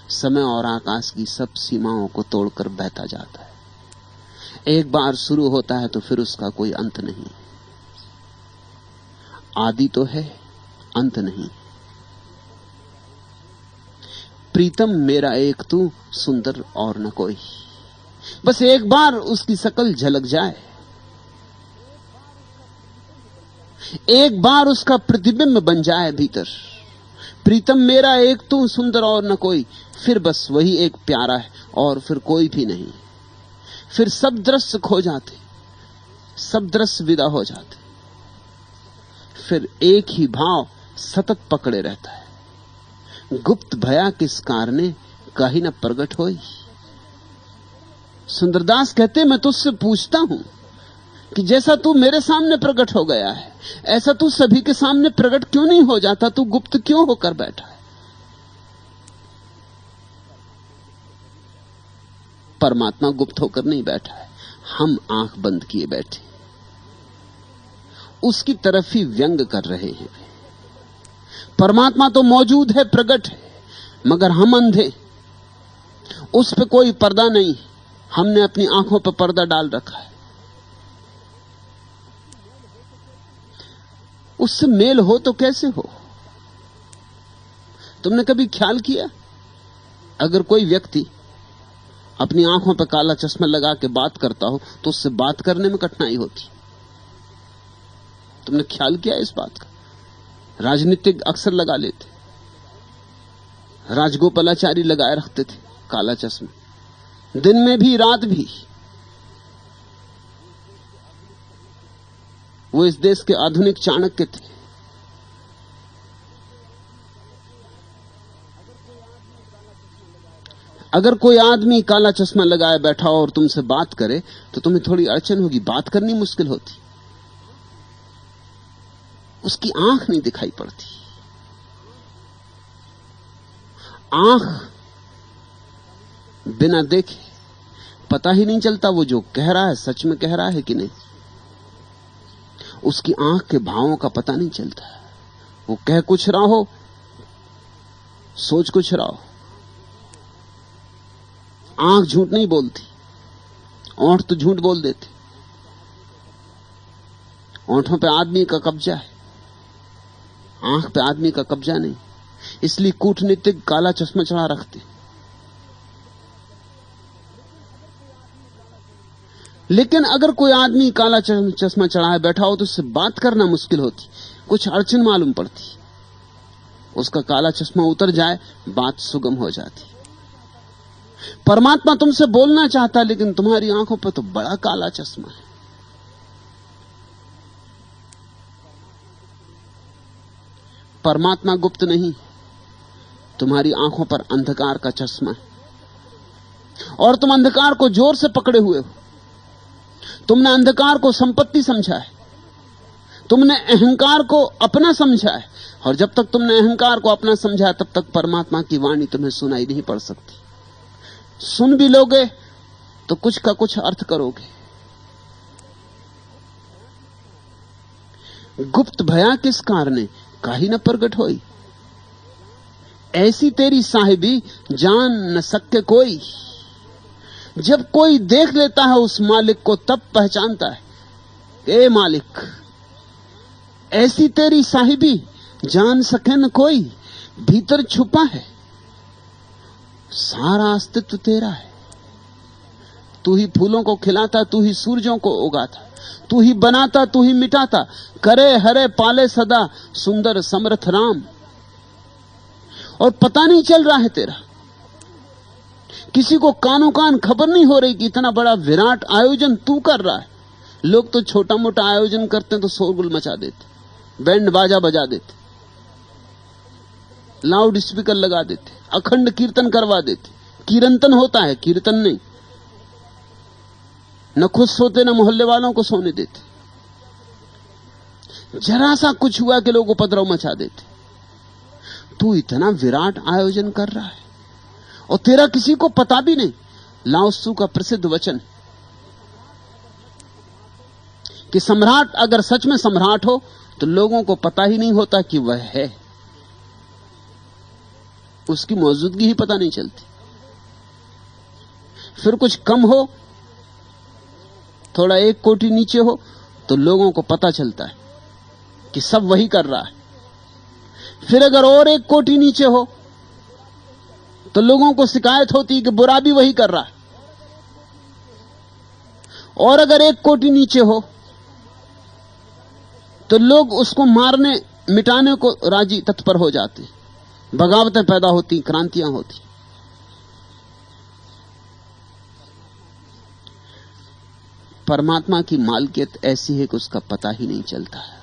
[SPEAKER 2] समय और आकाश की सब सीमाओं को तोड़कर बहता जाता है। एक बार शुरू होता है तो फिर उसका कोई अंत नहीं। आदि तो है, अंत नहीं। प्रीतम मेरा एक तू, सुंदर और न कोई। बस एक बार उसकी शकल झलक जाए, एक बार उसका प्रतिबिंब बन जाए भीतर। प्रीतम मेरा एक तू, सुंदर और न कोई। फिर बस वही एक प्यारा है और फिर कोई भी नहीं। फिर सब दृश्य खो जाते, सब दृश्य विदा हो जाते। फिर एक ही भाव सतत पकड़े रहता है। गुप्त भया किस कारणे काहि न प्रगट होई। सुंदरदास कहते मैं तुझसे पूछता हूं कि जैसा तू मेरे सामने प्रकट हो गया है, ऐसा तू सभी के सामने प्रकट क्यों नहीं हो जाता? तू गुप्त क्यों होकर बैठा है? परमात्मा गुप्त होकर नहीं बैठा है, हम आंख बंद किए बैठे उसकी तरफ ही व्यंग कर रहे हैं। परमात्मा तो मौजूद है, प्रकट है, मगर हम अंधे, उस पे कोई पर्दा नहीं, हमने अपनी आंखों पर पर्दा डाल रखा है। उससे मेल हो तो कैसे हो? तुमने कभी ख्याल किया, अगर कोई व्यक्ति अपनी आंखों पर काला चश्मा लगा के बात करता हो तो उससे बात करने में कठिनाई होती। तुमने ख्याल किया इस बात का? राजनीतिक अक्सर लगा लेते, राजगोपालाचारी लगाए रखते थे काला चश्मा, दिन में भी रात भी। वो इस देश के आधुनिक चाणक्य थे। अगर कोई आदमी काला चश्मा लगाए बैठा हो और तुमसे बात करे तो तुम्हें थोड़ी अड़चन होगी, बात करनी मुश्किल होती। उसकी आंख नहीं दिखाई पड़ती। आंख बिना देखे पता ही नहीं चलता वो जो कह रहा है सच में कह रहा है कि नहीं। उसकी आंख के भावों का पता नहीं चलता। वो कह कुछ रहा हो, सोच कुछ रहा हो। आंख झूठ नहीं बोलती, ओंठ तो झूठ बोल देते। ओंठों पे आदमी का कब्जा है, आंख पे आदमी का कब्जा नहीं। इसलिए कूटनीतिक काला चश्मा चढ़ा रखते। लेकिन अगर कोई आदमी काला चश्मा चढ़ाए बैठा हो तो उससे बात करना मुश्किल होती, कुछ अड़चन मालूम पड़ती। उसका काला चश्मा उतर जाए, बात सुगम हो जाती। परमात्मा तुमसे बोलना चाहता, लेकिन तुम्हारी आंखों पर तो बड़ा काला चश्मा है। परमात्मा गुप्त नहीं, तुम्हारी आंखों पर अंधकार का चश्मा है और तुम अंधकार को जोर से पकड़े हुए हो। तुमने अंधकार को संपत्ति समझा है, तुमने अहंकार को अपना समझा है, और जब तक तुमने अहंकार को अपना समझा है तब तक परमात्मा की वाणी तुम्हें सुनाई नहीं पड़ सकती। सुन भी लोगे तो कुछ का कुछ अर्थ करोगे। गुप्त भया किस कारणे काहि न प्रगट होई। ऐसी तेरी साहिबी जान न सके कोई। जब कोई देख लेता है उस मालिक को तब पहचानता है, ए मालिक, ऐसी तेरी साहिबी जान सके न कोई। भीतर छुपा है, सारा अस्तित्व तेरा है। तू ही फूलों को खिलाता, तू ही सूरजों को उगाता, तू ही बनाता, तू ही मिटाता। करे हरे पाले सदा सुंदर समर्थ राम। और पता नहीं चल रहा है तेरा, किसी को कानों कान खबर नहीं हो रही कि इतना बड़ा विराट आयोजन तू कर रहा है। लोग तो छोटा मोटा आयोजन करते हैं तो शोरगुल मचा देते, बैंड बाजा बजा देते, लाउड स्पीकर लगा देते, अखंड कीर्तन करवा देते। कीर्तन होता है, कीर्तन नहीं। न खुद सोते न मोहल्ले वालों को सोने देते। जरा सा कुछ हुआ कि लोग उपद्रव मचा देते। तू इतना विराट आयोजन कर रहा है और तेरा किसी को पता भी नहीं। लाओ त्सु का प्रसिद्ध वचन कि सम्राट अगर सच में सम्राट हो तो लोगों को पता ही नहीं होता कि वह है, उसकी मौजूदगी ही पता नहीं चलती। फिर कुछ कम हो, थोड़ा एक कोटि नीचे हो तो लोगों को पता चलता है कि सब वही कर रहा है। फिर अगर और एक कोटि नीचे हो तो लोगों को शिकायत होती है कि बुरा भी वही कर रहा है। और अगर एक कोटि नीचे हो तो लोग उसको मारने मिटाने को राजी तत्पर हो जाते, बगावतें पैदा होती, क्रांतियां होती। परमात्मा की मालकियत ऐसी है कि उसका पता ही नहीं चलता है।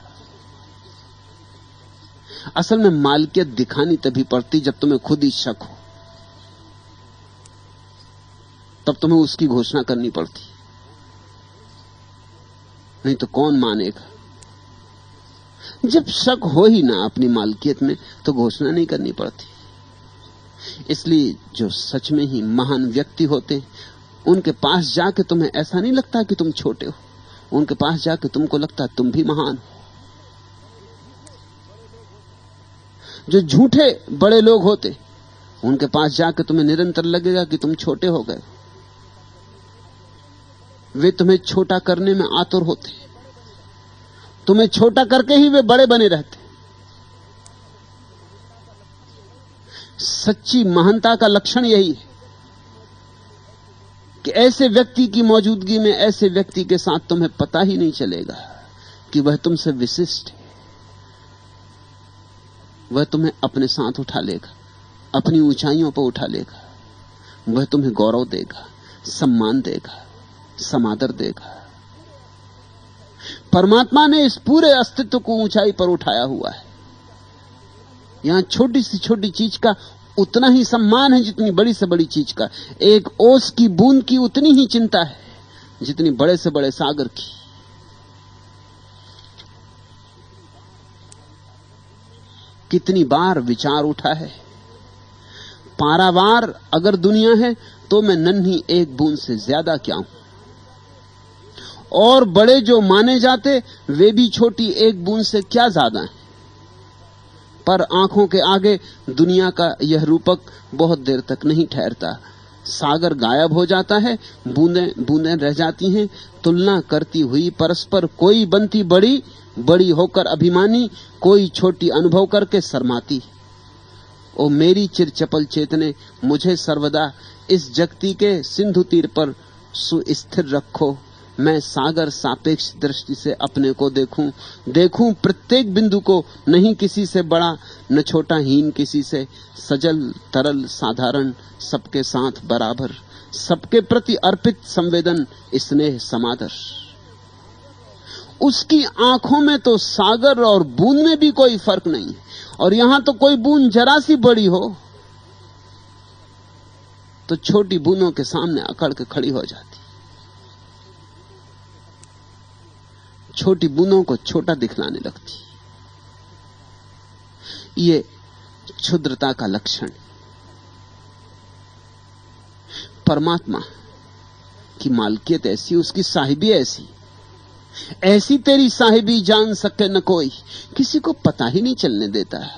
[SPEAKER 2] असल में मालकियत दिखानी तभी पड़ती जब तुम्हें खुद ही शक हो, तब तुम्हें उसकी घोषणा करनी पड़ती, नहीं तो कौन मानेगा। जब शक हो ही ना अपनी मालकियत में तो घोषणा नहीं करनी पड़ती। इसलिए जो सच में ही महान व्यक्ति होते, उनके पास जाके तुम्हें ऐसा नहीं लगता कि तुम छोटे हो, उनके पास जाके तुमको लगता है तुम भी महान हो। जो झूठे बड़े लोग होते, उनके पास जाके तुम्हें निरंतर लगेगा कि तुम छोटे हो गए। वे तुम्हें छोटा करने में आतुर होते, तुम्हें छोटा करके ही वे बड़े बने रहते। सच्ची महानता का लक्षण यही है कि ऐसे व्यक्ति की मौजूदगी में, ऐसे व्यक्ति के साथ तुम्हें पता ही नहीं चलेगा कि वह तुमसे विशिष्ट है। वह तुम्हें अपने साथ उठा लेगा, अपनी ऊंचाइयों पर उठा लेगा। वह तुम्हें गौरव देगा, सम्मान देगा, समादर देगा। परमात्मा ने इस पूरे अस्तित्व को ऊंचाई पर उठाया हुआ है। यहां छोटी से छोटी चीज का उतना ही सम्मान है जितनी बड़ी से बड़ी चीज का। एक ओस की बूंद की उतनी ही चिंता है जितनी बड़े से बड़े सागर की। कितनी बार विचार उठा है, पारावार अगर दुनिया है तो मैं नन्ही एक बूंद से ज्यादा क्या हूं, और बड़े जो माने जाते वे भी छोटी एक बूंद से क्या ज्यादा हैं। पर आंखों के आगे दुनिया का यह रूपक बहुत देर तक नहीं ठहरता। सागर गायब हो जाता है, बूंदें बूंदें रह जाती हैं, तुलना करती हुई परस्पर। कोई बनती बड़ी, बड़ी होकर अभिमानी, कोई छोटी अनुभव करके शर्माती। ओ मेरी चिरचपल चेतने, मुझे सर्वदा इस जगती के सिंधु तीर पर सुस्थिर रखो। मैं सागर सापेक्ष दृष्टि से अपने को देखूं प्रत्येक बिंदु को, नहीं किसी से बड़ा न छोटा, हीन किसी से, सजल तरल साधारण, सबके साथ बराबर, सबके प्रति अर्पित संवेदन, स्नेह समादर। उसकी आंखों में तो सागर और बूंद में भी कोई फर्क नहीं है। और यहां तो कोई बूंद जरा सी बड़ी हो तो छोटी बूंदों के सामने अकड़ के खड़ी हो जाती। छोटी बूंदों को छोटा दिखलाने लगती। ये क्षुद्रता का लक्षण। परमात्मा की मालकियत ऐसी, उसकी साहिबी ऐसी, ऐसी तेरी साहिबी जान सके न कोई, किसी को पता ही नहीं चलने देता है।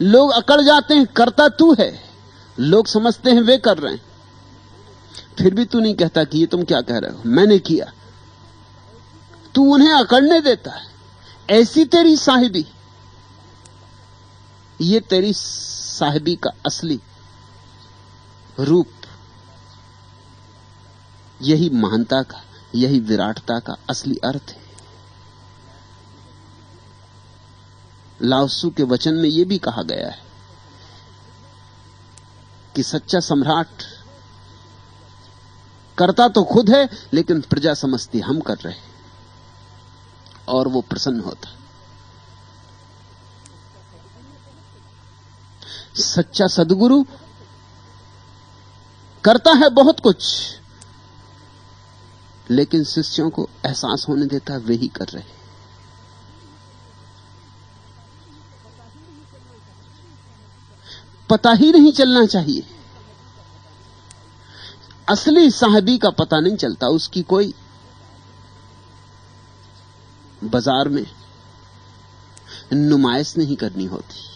[SPEAKER 2] लोग अकड़ जाते हैं, करता तू है, लोग समझते हैं वे कर रहे हैं, फिर भी तू नहीं कहता कि ये तुम क्या कह रहे हो, मैंने किया। तू उन्हें अकड़ने देता है। ऐसी तेरी साहिबी, ये तेरी साहिबी का असली रूप, यही महानता का, यही विराटता का असली अर्थ है। लाओत्सु के वचन में यह भी कहा गया है कि सच्चा सम्राट करता तो खुद है, लेकिन प्रजा समझती हम कर रहे हैं, और वो प्रसन्न होता। सच्चा सद्गुरु करता है बहुत कुछ, लेकिन शिष्यों को एहसास होने देता वे ही कर रहे हैं। पता ही नहीं चलना चाहिए। असली साहिबी का पता नहीं चलता, उसकी कोई बाजार में नुमाइश नहीं करनी होती।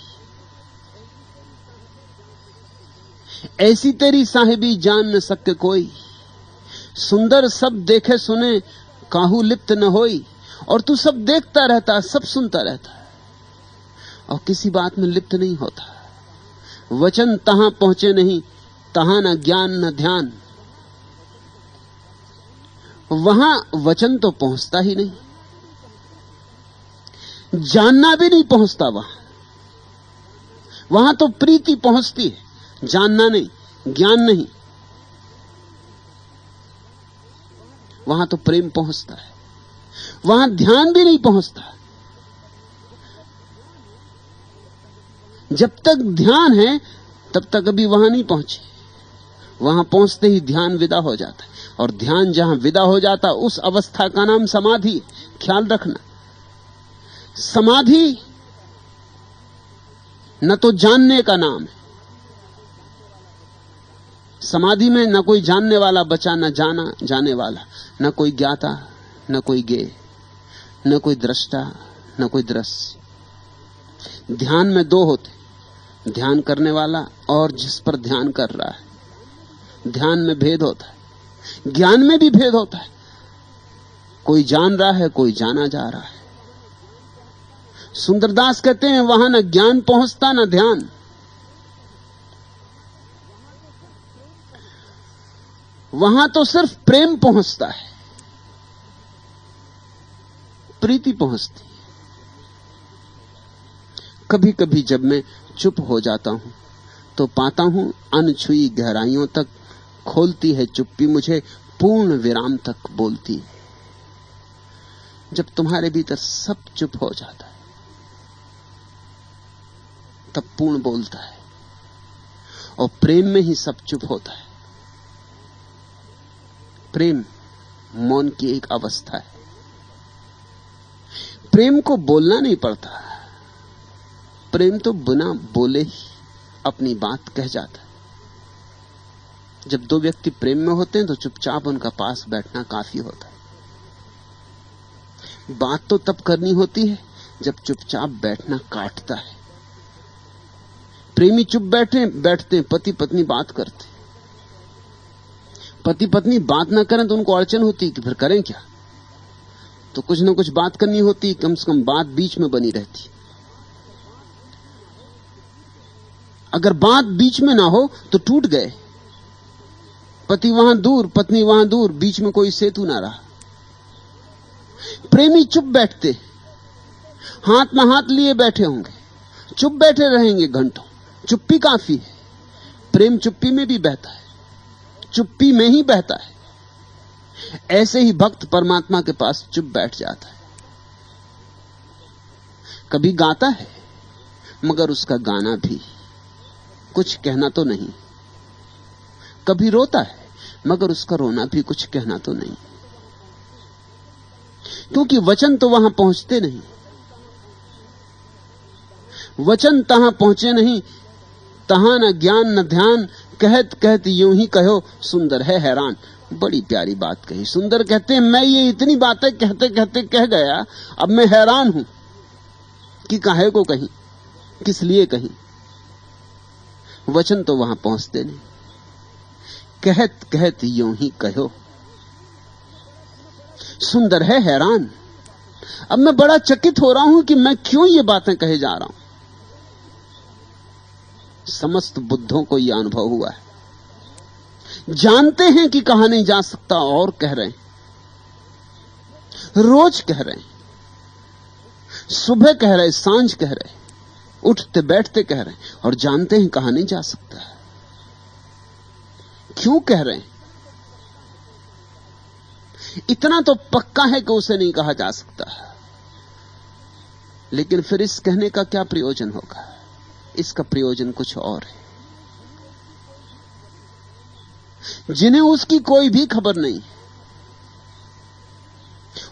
[SPEAKER 2] ऐसी तेरी साहिबी जान न सके कोई, सुंदर सब देखे सुने काहू लिप्त न होई। और तू सब देखता रहता, सब सुनता रहता और किसी बात में लिप्त नहीं होता। वचन तहां पहुंचे नहीं, तहां न ज्ञान न ध्यान। वहां वचन तो पहुंचता ही नहीं, जानना भी नहीं पहुंचता। वहां तो प्रीति पहुंचती है, जानना नहीं, ज्ञान नहीं। वहां तो प्रेम पहुंचता है, वहां ध्यान भी नहीं पहुंचता। जब तक ध्यान है तब तक अभी वहां नहीं पहुंचे। वहां पहुंचते ही ध्यान विदा हो जाता है, और ध्यान जहां विदा हो जाता उस अवस्था का नाम समाधि। ख्याल रखना, समाधि न तो जानने का नाम है। समाधि में न कोई जानने वाला बचा, न जाना जाने वाला, न कोई ज्ञाता, न कोई ज्ञेय, न कोई दृष्टा, न कोई दृश्य। ध्यान में दो होते, ध्यान करने वाला और जिस पर ध्यान कर रहा है। ध्यान में भेद होता है, ज्ञान में भी भेद होता है। कोई जान रहा है, कोई जाना जा रहा है। सुंदरदास कहते हैं वहां न ज्ञान पहुंचता न ध्यान। वहां तो सिर्फ प्रेम पहुंचता है, प्रीति पहुंचती है। कभी कभी जब मैं चुप हो जाता हूं तो पाता हूं अनछुई गहराइयों तक खोलती है चुप्पी मुझे, पूर्ण विराम तक बोलती है। जब तुम्हारे भीतर सब चुप हो जाता है तब पूर्ण बोलता है, और प्रेम में ही सब चुप होता है। प्रेम मौन की एक अवस्था है। प्रेम को बोलना नहीं पड़ता, प्रेम तो बिना बोले ही अपनी बात कह जाता है। जब दो व्यक्ति प्रेम में होते हैं तो चुपचाप उनका पास बैठना काफी होता है। बात तो तब करनी होती है जब चुपचाप बैठना काटता है। प्रेमी चुप बैठते पति पत्नी बात करते। पति पत्नी बात ना करें तो उनको अड़चन होती कि फिर करें क्या, तो कुछ ना कुछ बात करनी होती, कम से कम बात बीच में बनी रहती। अगर बात बीच में ना हो तो टूट गए। पति वहां दूर, पत्नी वहां दूर, बीच में कोई सेतु ना रहा। प्रेमी चुप बैठते, हाथ में हाथ लिए बैठे होंगे, चुप बैठे रहेंगे घंटों। चुप्पी काफी है। प्रेम चुप्पी में भी बहता है, चुप्पी में ही बहता है। ऐसे ही भक्त परमात्मा के पास चुप बैठ जाता है। कभी गाता है मगर उसका गाना भी कुछ कहना तो नहीं। कभी रोता है मगर उसका रोना भी कुछ कहना तो नहीं, क्योंकि वचन तो वहां पहुंचते नहीं। वचन तहां पहुंचे नहीं, तहां न ज्ञान न ध्यान। कहत कहत यूं ही कहो सुंदर है हैरान। बड़ी प्यारी बात कही। सुंदर कहते हैं मैं ये इतनी बातें कहते कहते कह गया, अब मैं हैरान हूं कि काहे को कहीं, किस लिए कहीं। वचन तो वहां पहुंचते नहीं। कहत कहत यूं ही कहो सुंदर है हैरान। अब मैं बड़ा चकित हो रहा हूं कि मैं क्यों ये बातें कहे जा रहा हूं। समस्त बुद्धों को यह अनुभव हुआ है। जानते हैं कि कहा नहीं जा सकता और कह रहे हैं, रोज कह रहे हैं, सुबह कह रहे, सांझ कह रहे, उठते बैठते कह रहे हैं, और जानते हैं कहा नहीं जा सकता। क्यों कह रहे हैं? इतना तो पक्का है कि उसे नहीं कहा जा सकता। लेकिन फिर इस कहने का क्या प्रयोजन होगा? इसका प्रयोजन कुछ और है। जिन्हें उसकी कोई भी खबर नहीं,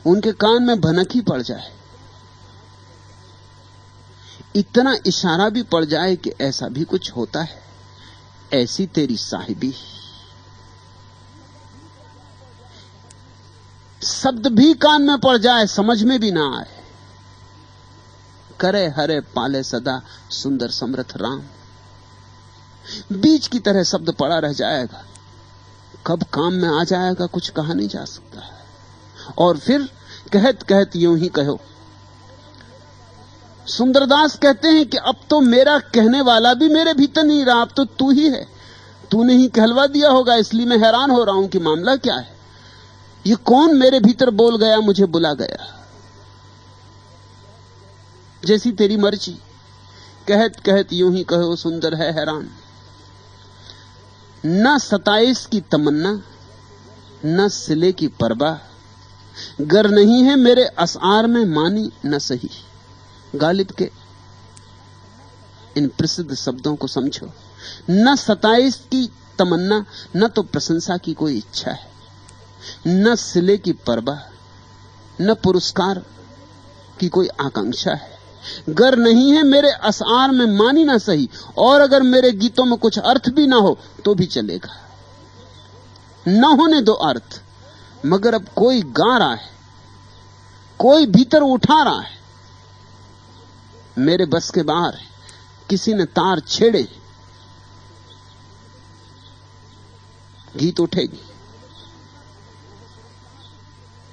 [SPEAKER 2] उनके कान में भनक ही पड़ जाए, इतना इशारा भी पड़ जाए कि ऐसा भी कुछ होता है, ऐसी तेरी साहिबी। शब्द भी कान में पड़ जाए, समझ में भी ना आए। करे हरे पाले सदा सुंदर समर्थ राम। बीच की तरह शब्द पड़ा रह जाएगा, कब काम में आ जाएगा कुछ कहा नहीं जा सकता। और फिर कहत कहत यूं ही कहो। सुंदरदास कहते हैं कि अब तो मेरा कहने वाला भी मेरे भीतर नहीं रहा, अब तो तू ही है। तूने ही कहलवा दिया होगा, इसलिए मैं हैरान हो रहा हूं कि मामला क्या है। ये कौन मेरे भीतर बोल गया, मुझे बुला गया। जैसी तेरी मर्जी। कहत कहत यूं ही कहो सुंदर है हैरान। न 27 की तमन्ना, न सिले की परवाह, गर नहीं है मेरे असआर में मानी न सही। गालिब के इन प्रसिद्ध शब्दों को समझो। न सताइश की तमन्ना, न तो प्रशंसा की कोई इच्छा है, न सिले की परवाह, न पुरस्कार की कोई आकांक्षा है। गर नहीं है मेरे अशआर में मानी ना सही, और अगर मेरे गीतों में कुछ अर्थ भी ना हो तो भी चलेगा। न होने दो अर्थ, मगर अब कोई गा रहा है, कोई भीतर उठा रहा है, मेरे बस के बाहर है। किसी ने तार छेड़े, गीत उठेगी।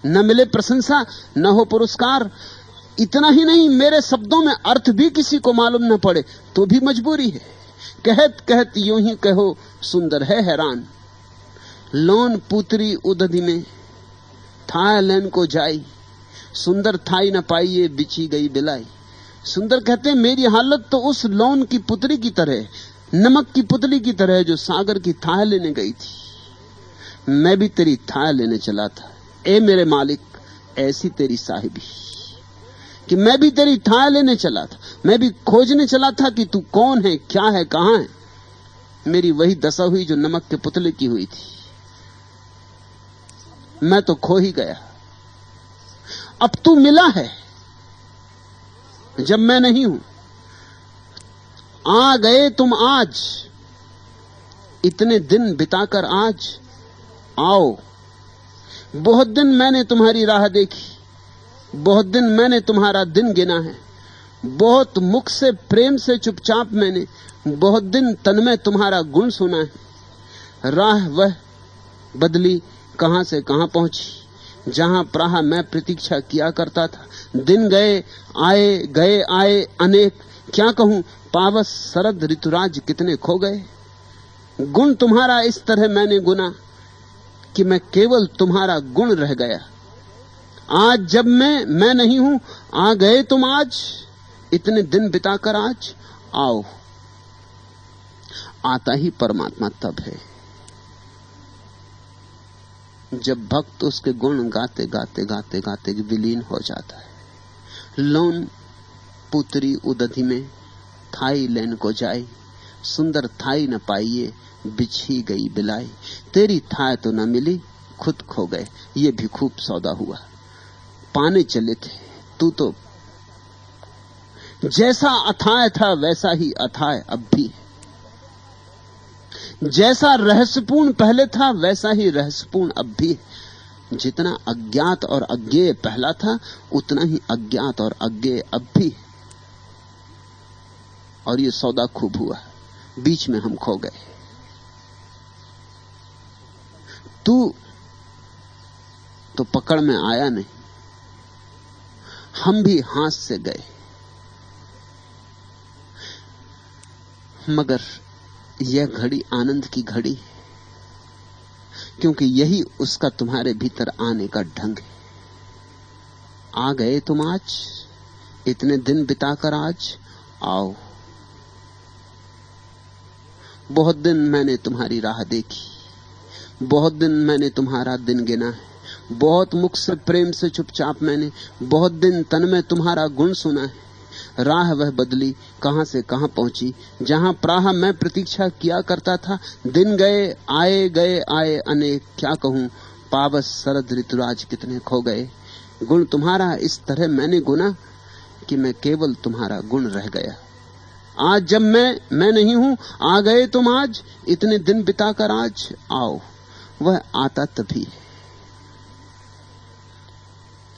[SPEAKER 2] न मिले प्रशंसा, न हो पुरस्कार। इतना ही नहीं, मेरे शब्दों में अर्थ भी किसी को मालूम न पड़े तो भी मजबूरी है। कहत कहत यूं ही कहो सुंदर है हैरान, लोन पुतरी उदधि में था लेन को जाई, सुंदर थाई न पाइए बिछी गई बिलाई। सुंदर कहते हैं मेरी हालत तो उस लोन की पुतली की तरह, नमक की पुतली की तरह जो सागर की थाह लेने गई थी। मैं भी तेरी थाह लेने चला था, ए मेरे मालिक, ऐसी तेरी साहिबी कि मैं भी तेरी थाह लेने चला था। मैं भी खोजने चला था कि तू कौन है, क्या है, कहां है। मेरी वही दशा हुई जो नमक के पुतले की हुई थी। मैं तो खो ही गया। अब तू मिला है जब मैं नहीं हूं। आ गए तुम आज, इतने दिन बिताकर आज आओ। बहुत दिन मैंने तुम्हारी राह देखी, बहुत दिन मैंने तुम्हारा दिन गिना है। बहुत मुख से प्रेम से चुपचाप मैंने बहुत दिन तन में तुम्हारा गुण सुना है। राह वह बदली कहां से कहां पहुंची, जहां प्राह मैं प्रतीक्षा किया करता था। दिन गए आए अनेक, क्या कहूं पावस शरद ऋतुराज कितने खो गए। गुण तुम्हारा इस तरह मैंने गुना कि मैं केवल तुम्हारा गुण रह गया। आज जब मैं नहीं हूं, आ गए तुम आज, इतने दिन बिताकर आज आओ। आता ही परमात्मा तब है जब भक्त उसके गुण गाते गाते गाते गाते विलीन हो जाता है। लोन पुतरी उदधि में थाई लेन को जाई, सुंदर थाई न पाइए बिछी गई बिलाई। तेरी थाय तो न मिली, खुद खो गए, ये भी खूब सौदा हुआ। पाने चले थे, तू तो जैसा अथाय था वैसा ही अथाय अब भी है। जैसा रहस्यपूर्ण पहले था वैसा ही रहस्यपूर्ण अब भी है। जितना अज्ञात और अज्ञेय पहला था, उतना ही अज्ञात और अज्ञेय अब भी है। और ये सौदा खूब हुआ, बीच में हम खो गए। तू तो पकड़ में आया नहीं, हम भी हाथ से गए। मगर यह घड़ी आनंद की घड़ी है, क्योंकि यही उसका तुम्हारे भीतर आने का ढंग है। आ गए तुम आज, इतने दिन बिताकर आज आओ। बहुत दिन मैंने तुम्हारी राह देखी, बहुत दिन मैंने तुम्हारा दिन गिना है। बहुत मुख से प्रेम से चुपचाप मैंने बहुत दिन तन में तुम्हारा गुण सुना है। राह वह बदली कहां से कहां पहुंची, जहां प्राह मैं प्रतीक्षा किया करता था। दिन गए आए अनेक, क्या कहूं पावस शरद ऋतुराज कितने खो गए। गुण तुम्हारा इस तरह मैंने गुना कि मैं केवल तुम्हारा गुण रह गया। आज जब मैं नहीं हूं, आ गए तुम आज, इतने दिन बिताकर आज आओ। वह आता तभी है।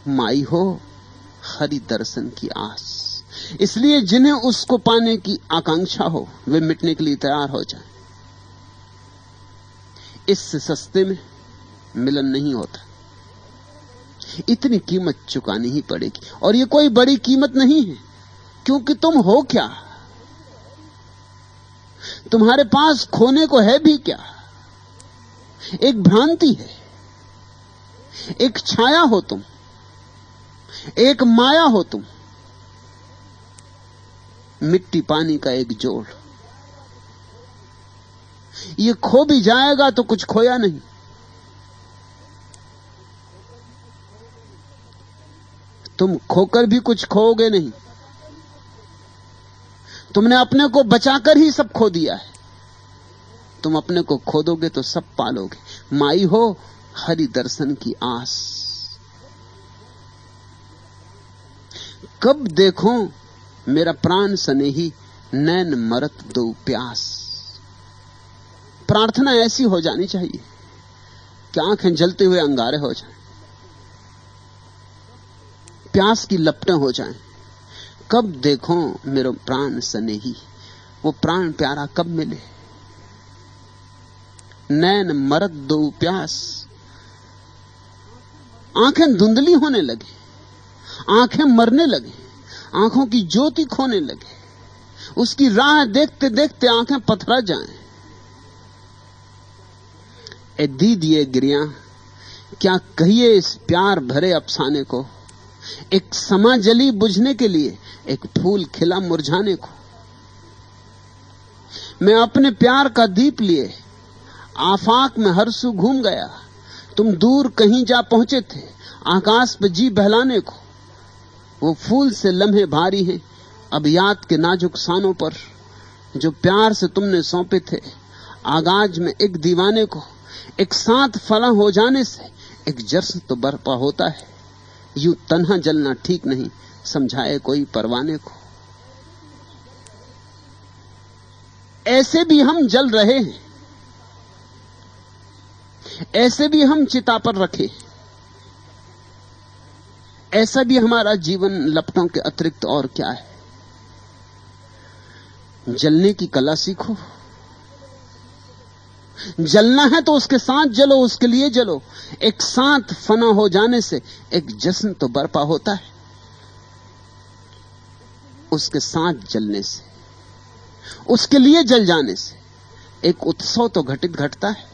[SPEAKER 2] माई हो हरि दर्शन की आस, इसलिए जिन्हें उसको पाने की आकांक्षा हो वे मिटने के लिए तैयार हो जाएं। इससे सस्ते में मिलन नहीं होता, इतनी कीमत चुकानी ही पड़ेगी। और ये कोई बड़ी कीमत नहीं है, क्योंकि तुम हो क्या, तुम्हारे पास खोने को है भी क्या। एक भ्रांति है, एक छाया हो तुम, एक माया हो तुम, मिट्टी पानी का एक जोड़। ये खो भी जाएगा तो कुछ खोया नहीं। तुम खोकर भी कुछ खोओगे नहीं। तुमने अपने को बचाकर ही सब खो दिया है। तुम अपने को खोदोगे तो सब पालोगे। माई हो हरि दर्शन की आस, कब देखो मेरा प्राण सनेही, नैन मरत दो प्यास। प्रार्थना ऐसी हो जानी चाहिए कि आंखें जलते हुए अंगारे हो जाएं, प्यास की लपटें हो जाएं। कब देखो मेरा प्राण सनेही, वो प्राण प्यारा कब मिले। नैन मरत दो प्यास, आंखें धुंधली होने लगे, आंखें मरने लगे, आंखों की ज्योति खोने लगे, उसकी राह देखते देखते आंखें पथरा जाएं। ए दीदिए गिरियां, क्या कहिए इस प्यार भरे अफसाने को, एक समा जली बुझने के लिए, एक फूल खिला मुरझाने को। मैं अपने प्यार का दीप लिए आफाक में हरसू घूम गया, तुम दूर कहीं जा पहुंचे थे आकाश पे जी बहलाने को। वो फूल से लम्हे भारी हैं अब याद के नाजुक सानों पर, जो प्यार से तुमने सौंपे थे आगाज में एक दीवाने को। एक साथ फला हो जाने से एक जश्न तो बरपा होता है, यूं तन्हा जलना ठीक नहीं, समझाए कोई परवाने को। ऐसे भी हम जल रहे हैं, ऐसे भी हम चिता पर रखे, ऐसा भी हमारा जीवन लपटों के अतिरिक्त और क्या है। जलने की कला सीखो। जलना है तो उसके साथ जलो, उसके लिए जलो। एक साथ फना हो जाने से एक जश्न तो बरपा होता है, उसके साथ जलने से, उसके लिए जल जाने से एक उत्सव तो घटित घटता है।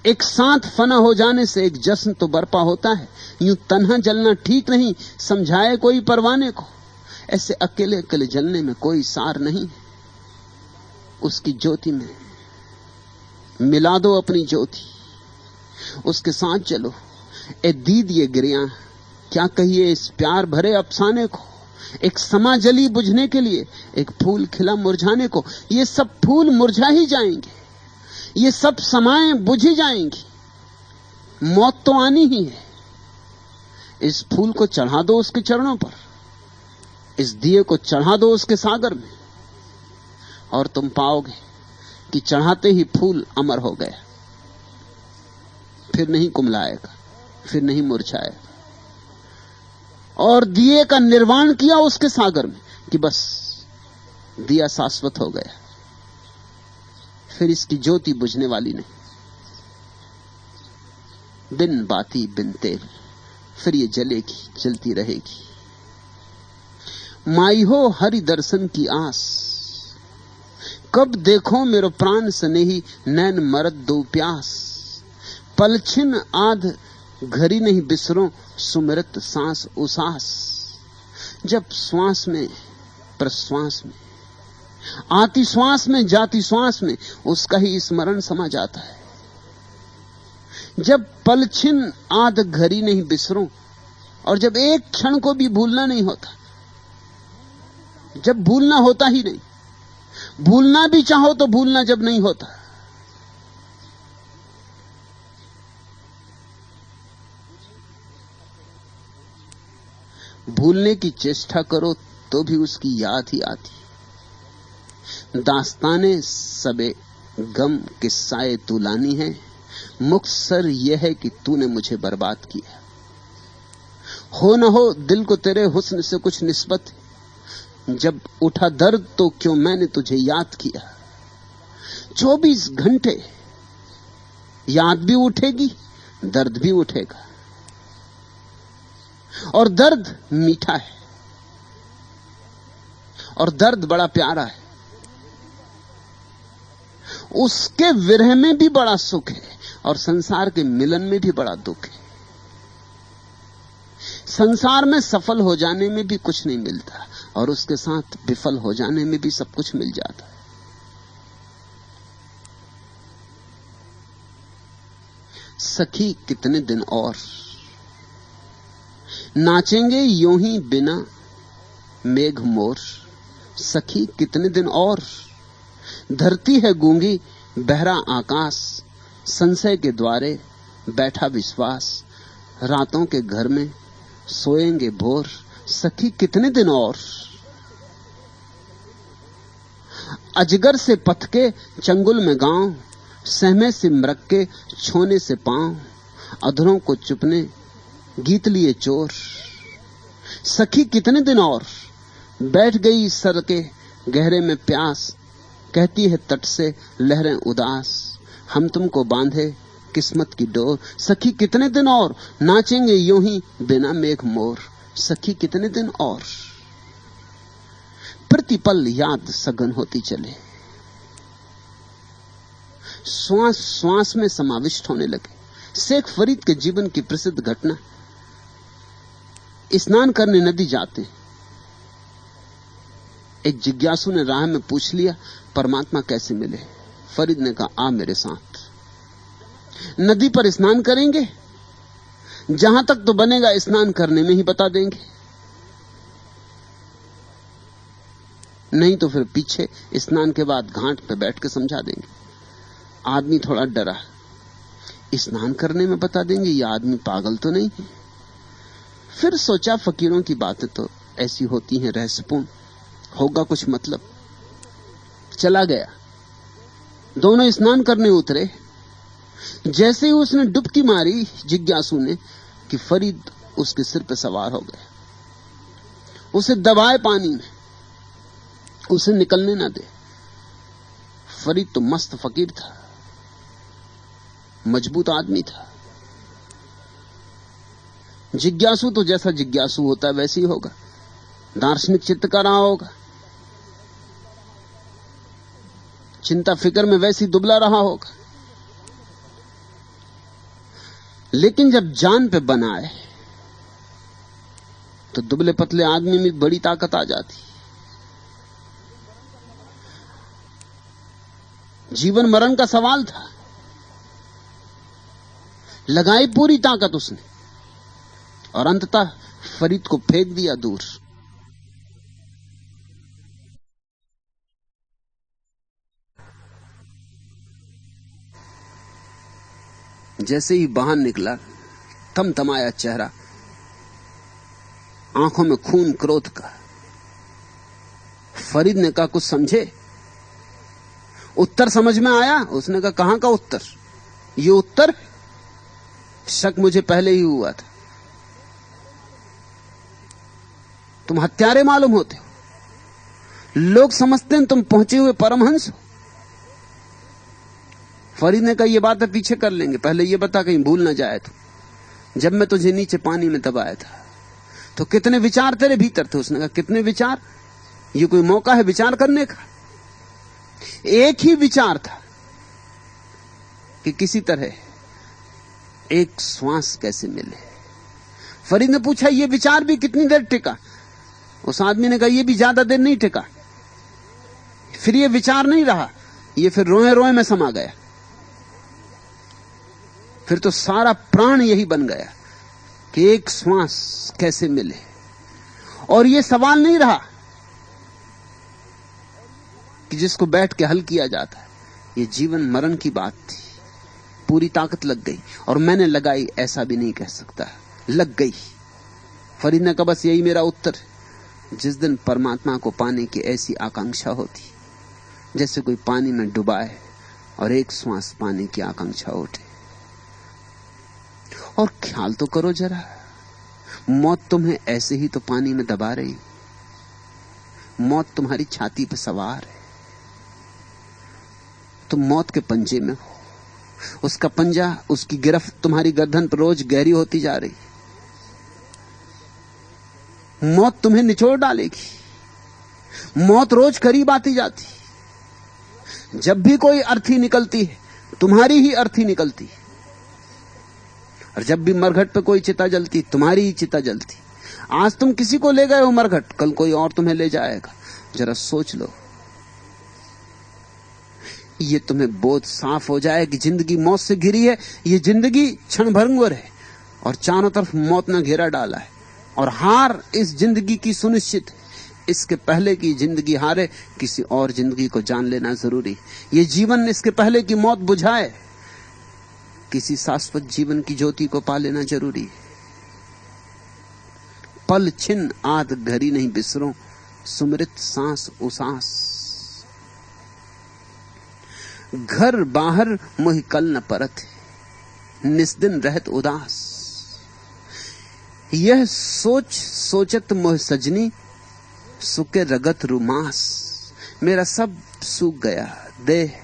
[SPEAKER 2] एक साथ फना हो जाने से एक जश्न तो बरपा होता है, यूं तन्हा जलना ठीक नहीं, समझाए कोई परवाने को। ऐसे अकेले अकेले जलने में कोई सार नहीं है, उसकी ज्योति में मिला दो अपनी ज्योति, उसके साथ चलो। ए दीदिए गिरियां, क्या कहिए इस प्यार भरे अफसाने को, एक समा जली बुझने के लिए, एक फूल खिला मुरझाने को। ये सब फूल मुरझा ही जाएंगे, ये सब समाएं बुझ ही जाएंगी, मौत तो आनी ही है। इस फूल को चढ़ा दो उसके चरणों पर, इस दिए को चढ़ा दो उसके सागर में, और तुम पाओगे कि चढ़ाते ही फूल अमर हो गया, फिर नहीं कुमलाएगा, फिर नहीं मुरझाएगा। और दिए का निर्वाण किया उसके सागर में कि बस दिया शाश्वत हो गया, फिर इसकी ज्योति बुझने वाली नहीं। बिन बाती बिन तेल, फिर ये जलेगी, जलती रहेगी। माई हो हरि दर्शन की आस, कब देखो मेरो प्राण स्नेही, नैन मरद दो प्यास। पलछिन आध घरी नहीं बिसरो, सुमिरत सांस उसास। जब श्वास में प्रश्वास में, आती श्वास में जाती श्वास में उसका ही स्मरण समा जाता है। जब पलछिन आध घरी नहीं बिसरो, और जब एक क्षण को भी भूलना नहीं होता, जब भूलना होता ही नहीं, भूलना भी चाहो तो भूलना जब नहीं होता, भूलने की चेष्टा करो तो भी उसकी याद ही आती। दास्ताने सबे गम किस्साए तुलानी है, मुख्तसर यह है कि तूने मुझे बर्बाद किया। हो न हो दिल को तेरे हुस्न से कुछ निस्बत, जब उठा दर्द तो क्यों मैंने तुझे याद किया। 24 घंटे याद भी उठेगी, दर्द भी उठेगा, और दर्द मीठा है, और दर्द बड़ा प्यारा है। उसके विरह में भी बड़ा सुख है, और संसार के मिलन में भी बड़ा दुख है। संसार में सफल हो जाने में भी कुछ नहीं मिलता, और उसके साथ विफल हो जाने में भी सब कुछ मिल जाता है। सखी कितने दिन और नाचेंगे यूं ही बिना मेघ मोर, सखी कितने दिन और। धरती है गूंगी, बहरा आकाश, संशय के द्वारे बैठा विश्वास। रातों के घर में सोएंगे भोर, सखी कितने दिन और। अजगर से पथ के चंगुल में गांव, सहमे से मृग के छोने से पांव। अधरों को चुपने गीत लिए चोर, सखी कितने दिन और। बैठ गई सर के गहरे में प्यास, कहती है तट से लहरें उदास। हम तुमको बांधे किस्मत की डोर, सखी कितने दिन और। नाचेंगे यूं ही बिना मेघ मोर, सखी कितने दिन और। प्रतिपल याद सघन होती चले, श्वास श्वास में समाविष्ट होने लगे। शेख फरीद के जीवन की प्रसिद्ध घटना, स्नान करने नदी जाते, एक जिज्ञासु ने राह में पूछ लिया परमात्मा कैसे मिले। फरीद ने कहा आ मेरे साथ, नदी पर स्नान करेंगे, जहां तक तो बनेगा स्नान करने में ही बता देंगे, नहीं तो फिर पीछे स्नान के बाद घाट पे बैठ के समझा देंगे। आदमी थोड़ा डरा, स्नान करने में बता देंगे, ये आदमी पागल तो नहीं है। फिर सोचा फकीरों की बातें तो ऐसी होती हैं रहस्यपूर्ण, होगा कुछ मतलब। चला गया, दोनों स्नान करने उतरे। जैसे ही उसने डुबकी मारी जिज्ञासु ने कि फरीद उसके सिर पर सवार हो गया, उसे दबाए पानी में, उसे निकलने ना दे। फरीद तो मस्त फकीर था, मजबूत आदमी था। जिज्ञासु तो जैसा जिज्ञासु होता है वैसे ही होगा, दार्शनिक चित्त का रहा होगा, चिंता फिक्र में वैसे ही दुबला रहा होगा। लेकिन जब जान पे बनाए तो दुबले पतले आदमी में बड़ी ताकत आ जाती। जीवन मरण का सवाल था, लगाई पूरी ताकत उसने और अंततः फरीद को फेंक दिया दूर। जैसे ही बाहर निकला, थमथमाया चेहरा, आंखों में खून क्रोध का। फरीद ने कहा कुछ समझे? उत्तर समझ में आया? उसने कहा कहां का उत्तर? ये उत्तर? शक मुझे पहले ही हुआ था, तुम हत्यारे मालूम होते हो, लोग समझते हैं तुम पहुंचे हुए परमहंस हो। फरीद ने कहा ये बात पीछे कर लेंगे, पहले ये बता कहीं भूल ना जाए तो जब मैं तुझे नीचे पानी में दबाया था तो कितने विचार तेरे भीतर थे? उसने कहा कितने विचार? ये कोई मौका है विचार करने का? एक ही विचार था कि किसी तरह एक श्वास कैसे मिले। फरीद ने पूछा ये विचार भी कितनी देर टिका? उस आदमी ने कहा ये भी ज्यादा देर नहीं टिका। फिर ये विचार नहीं रहा, ये फिर रोए रोए में समा गया। फिर तो सारा प्राण यही बन गया कि एक श्वास कैसे मिले। और ये सवाल नहीं रहा कि जिसको बैठ के हल किया जाता है, ये जीवन मरण की बात थी। पूरी ताकत लग गई, और मैंने लगाई ऐसा भी नहीं कह सकता, लग गई। फरीद ने कहा बस यही मेरा उत्तर है। जिस दिन परमात्मा को पाने की ऐसी आकांक्षा होती, जैसे कोई पानी में डुबाए और एक श्वास पाने की आकांक्षा उठे। और ख्याल तो करो जरा, मौत तुम्हें ऐसे ही तो पानी में दबा रही, मौत तुम्हारी छाती पे सवार है, तुम मौत के पंजे में हो, उसका पंजा, उसकी गिरफ्त तुम्हारी गर्दन पर रोज गहरी होती जा रही। मौत तुम्हें निचोड़ डालेगी, मौत रोज करीब आती जाती। जब भी कोई अर्थी निकलती है, तुम्हारी ही अर्थी निकलती है, और जब भी मरघट पे कोई चिता जलती, तुम्हारी ही चिता जलती। आज तुम किसी को ले गए हो मरघट, कल कोई और तुम्हें ले जाएगा। जरा सोच लो, ये तुम्हें बोध साफ हो जाए कि जिंदगी मौत से घिरी है। ये जिंदगी क्षण भंगुर है और चारों तरफ मौत ने घेरा डाला है, और हार इस जिंदगी की सुनिश्चित है इसके पहले की जिंदगी हारे, किसी और जिंदगी को जान लेना जरूरी। ये जीवन इसके पहले की मौत बुझाए, किसी शाश्वत जीवन की ज्योति को पा लेना जरूरी है। पल छिन आध घड़ी नहीं बिसरो, सुमृत सांस उसास। घर बाहर मोहि कल न परत, निस्दिन रहत उदास। यह सोच सोचत मोह सजनी, सुके रगत रुमास। मेरा सब सूख गया, देह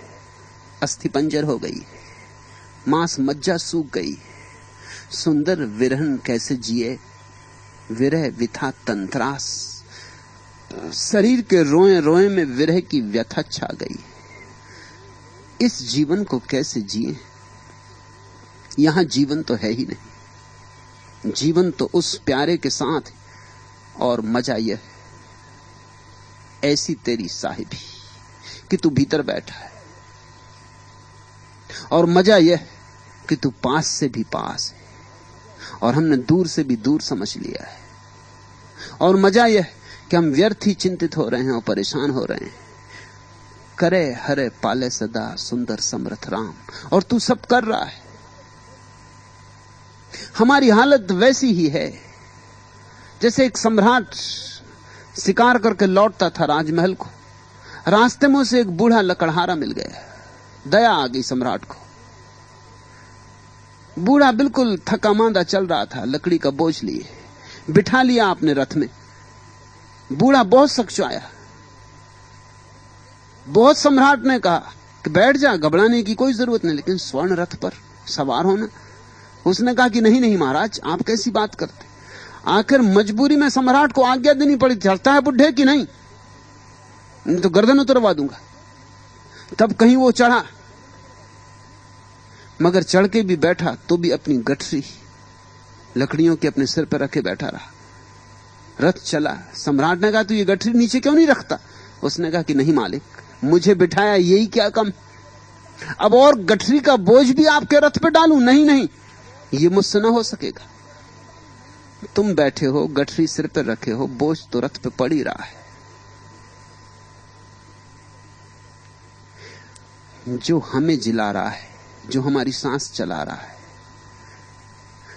[SPEAKER 2] अस्थि पंजर हो गई, मांस मज्जा सूख गई। सुंदर विरहन कैसे जिए, विरह विथा तंत्रास। शरीर के रोए रोए में विरह की व्यथा छा गई। इस जीवन को कैसे जिए, यहां जीवन तो है ही नहीं। जीवन तो उस प्यारे के साथ है, और मजा यह है, ऐसी तेरी साहिबी कि तू भीतर बैठा है, और मजा यह है कि तू पास से भी पास है, और हमने दूर से भी दूर समझ लिया है। और मजा यह है कि हम व्यर्थ ही चिंतित हो रहे हैं और परेशान हो रहे हैं। करे हरे पाले सदा सुंदर समर्थ राम, और तू सब कर रहा है। हमारी हालत वैसी ही है जैसे एक सम्राट शिकार करके लौटता था राजमहल को। रास्ते में उसे एक बूढ़ा लकड़हारा मिल गया। दया आ गई सम्राट को। बूढ़ा बिल्कुल थका मांदा चल रहा था, लकड़ी का बोझ लिए बिठा लिया अपने रथ में। बूढ़ा बहुत सकचाया। बहुत सम्राट ने कहा कि बैठ जा, घबराने की कोई जरूरत नहीं, लेकिन स्वर्ण रथ पर सवार होना। उसने कहा कि नहीं नहीं महाराज, आप कैसी बात करते। आखिर मजबूरी में सम्राट को आज्ञा देनी पड़ी। चढ़ता है बुढ़े कि नहीं तो गर्दन उतरवा दूंगा। तब कहीं वो चढ़ा, मगर चढ़ के भी बैठा तो भी अपनी गठरी लकड़ियों के अपने सिर पर रखे बैठा रहा। रथ चला। सम्राट ने कहा तू ये गठरी नीचे क्यों नहीं रखता। उसने कहा कि नहीं मालिक, मुझे बिठाया यही क्या कम, अब और गठरी का बोझ भी आपके रथ पे डालूं। नहीं नहीं, ये मुझसे ना हो सकेगा। तुम बैठे हो, गठरी सिर पर रखे हो, बोझ तो रथ पे पड़ ही रहा है। जो हमें जिला रहा है, जो हमारी सांस चला रहा है,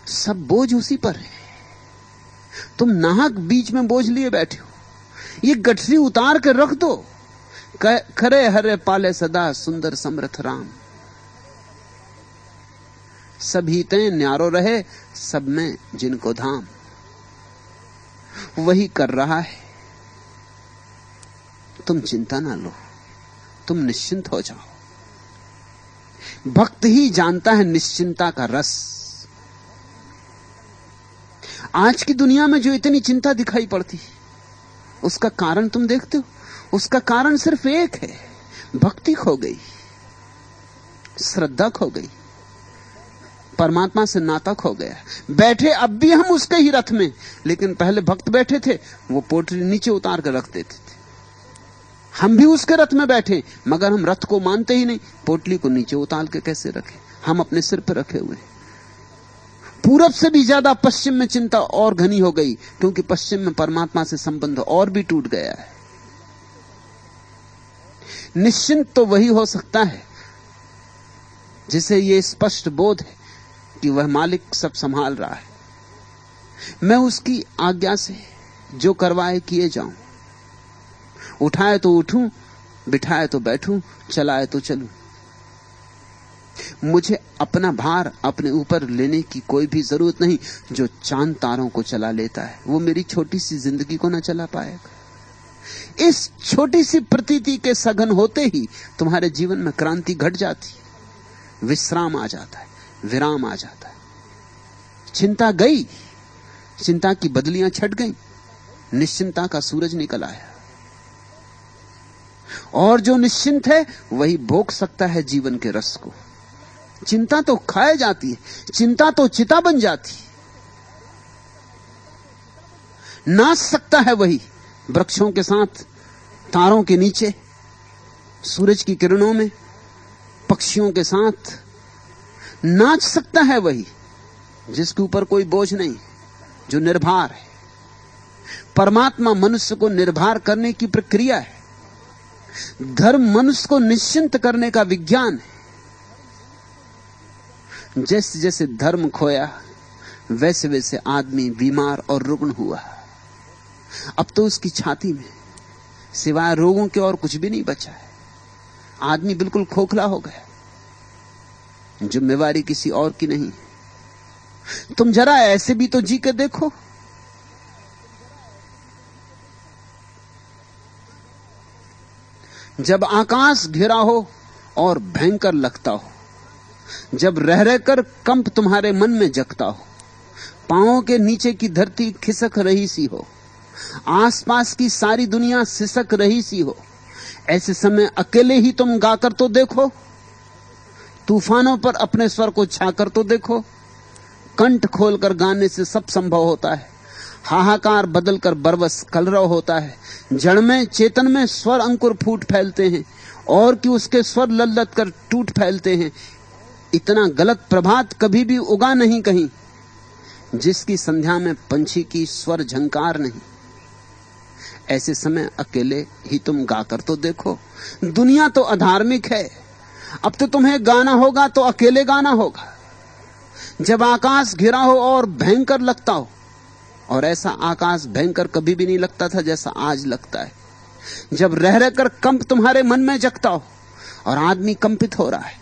[SPEAKER 2] सब बोझ उसी पर है। तुम नाहक बीच में बोझ लिए बैठे हो। ये गठरी उतार कर रख दो। खरे हरे पाले सदा सुंदर समर्थ राम। सभी ते न्यारो रहे, सब में जिनको धाम। वही कर रहा है, तुम चिंता ना लो, तुम निश्चिंत हो जाओ। भक्त ही जानता है निश्चिंता का रस। आज की दुनिया में जो इतनी चिंता दिखाई पड़ती, उसका कारण तुम देखते हो। उसका कारण सिर्फ एक है, भक्ति खो गई, श्रद्धा खो गई, परमात्मा से नाता खो गया। बैठे अब भी हम उसके ही रथ में, लेकिन पहले भक्त बैठे थे, वो पोटली नीचे उतार कर रख देते थे। हम भी उसके रथ में बैठे, मगर हम रथ को मानते ही नहीं। पोटली को नीचे उतार के कैसे रखें, हम अपने सिर पर रखे हुए। पूरब से भी ज्यादा पश्चिम में चिंता और घनी हो गई, क्योंकि पश्चिम में परमात्मा से संबंध और भी टूट गया है। निश्चिंत तो वही हो सकता है जिसे ये स्पष्ट बोध है कि वह मालिक सब संभाल रहा है। मैं उसकी आज्ञा से जो करवाए किए जाऊं। उठाए तो उठूं, बिठाए तो बैठूं, चलाए तो चलूं। मुझे अपना भार अपने ऊपर लेने की कोई भी जरूरत नहीं। जो चांद तारों को चला लेता है, वो मेरी छोटी सी जिंदगी को ना चला पाएगा। इस छोटी सी प्रतीति के सघन होते ही तुम्हारे जीवन में क्रांति घट जाती, विश्राम आ जाता है, विराम आ जाता है। चिंता गई, चिंता की बदलियां छट गई, निश्चिंता का सूरज निकल आया। और जो निश्चिंत है वही भोग सकता है जीवन के रस को। चिंता तो खाए जाती है, चिंता तो चिता बन जाती है। नाच सकता है वही वृक्षों के साथ, तारों के नीचे, सूरज की किरणों में, पक्षियों के साथ। नाच सकता है वही जिसके ऊपर कोई बोझ नहीं, जो निर्भर है। परमात्मा मनुष्य को निर्भर करने की प्रक्रिया है। धर्म मनुष्य को निश्चिंत करने का विज्ञान है। जैसे जैसे धर्म खोया वैसे वैसे आदमी बीमार और रुग्ण हुआ। अब तो उसकी छाती में सिवाय रोगों के और कुछ भी नहीं बचा है। आदमी बिल्कुल खोखला हो गया। जिम्मेवारी किसी और की नहीं। तुम जरा ऐसे भी तो जी के देखो। जब आकाश घिरा हो और भयंकर लगता हो, जब रह रहकर कंप तुम्हारे मन में जगता हो, पांवों के नीचे की धरती खिसक रही सी हो, आसपास की सारी दुनिया सिसक रही सी हो, ऐसे समय अकेले ही तुम गाकर तो देखो। तूफानों पर अपने स्वर को छाकर तो देखो। कंठ खोलकर गाने से सब संभव होता है। हाहाकार बदलकर बरबस कलरव होता है। जड़ में चेतन में स्वर अंकुर फूट फैलते हैं और कि उसके स्वर लल्लत कर टूट फैलते हैं। इतना गलत प्रभात कभी भी उगा नहीं कहीं, जिसकी संध्या में पंछी की स्वर झंकार नहीं। ऐसे समय अकेले ही तुम गाकर तो देखो। दुनिया तो अधार्मिक है। अब तो तुम्हें गाना होगा तो अकेले गाना होगा। जब आकाश घिरा हो और भयंकर लगता हो, और ऐसा आकाश भयंकर कभी भी नहीं लगता था जैसा आज लगता है। जब रह रहकर कंप तुम्हारे मन में जगता हो और आदमी कंपित हो रहा है,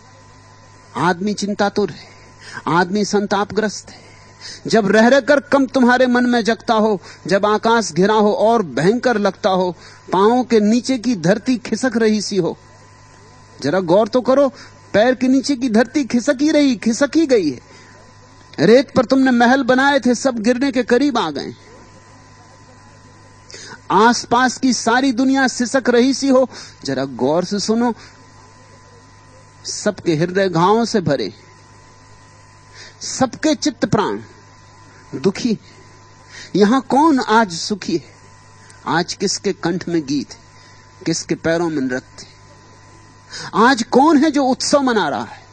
[SPEAKER 2] आदमी चिंतातुर है, आदमी संतापग्रस्त है। जब रह रहकर कंप तुम्हारे मन में जगता हो, जब आकाश घिरा हो और भयंकर लगता हो, पांवों के नीचे की धरती खिसक रही सी हो। जरा गौर तो करो, पैर के नीचे की धरती खिसक ही गई है। रेत पर तुमने महल बनाए थे, सब गिरने के करीब आ गए। आसपास की सारी दुनिया सिसक रही सी हो। जरा गौर से सुनो, सबके हृदय घावों से भरे, सबके चित्त प्राण दुखी। यहां कौन आज सुखी है? आज किसके कंठ में गीत है, किसके पैरों में नृत्य? आज कौन है जो उत्सव मना रहा है?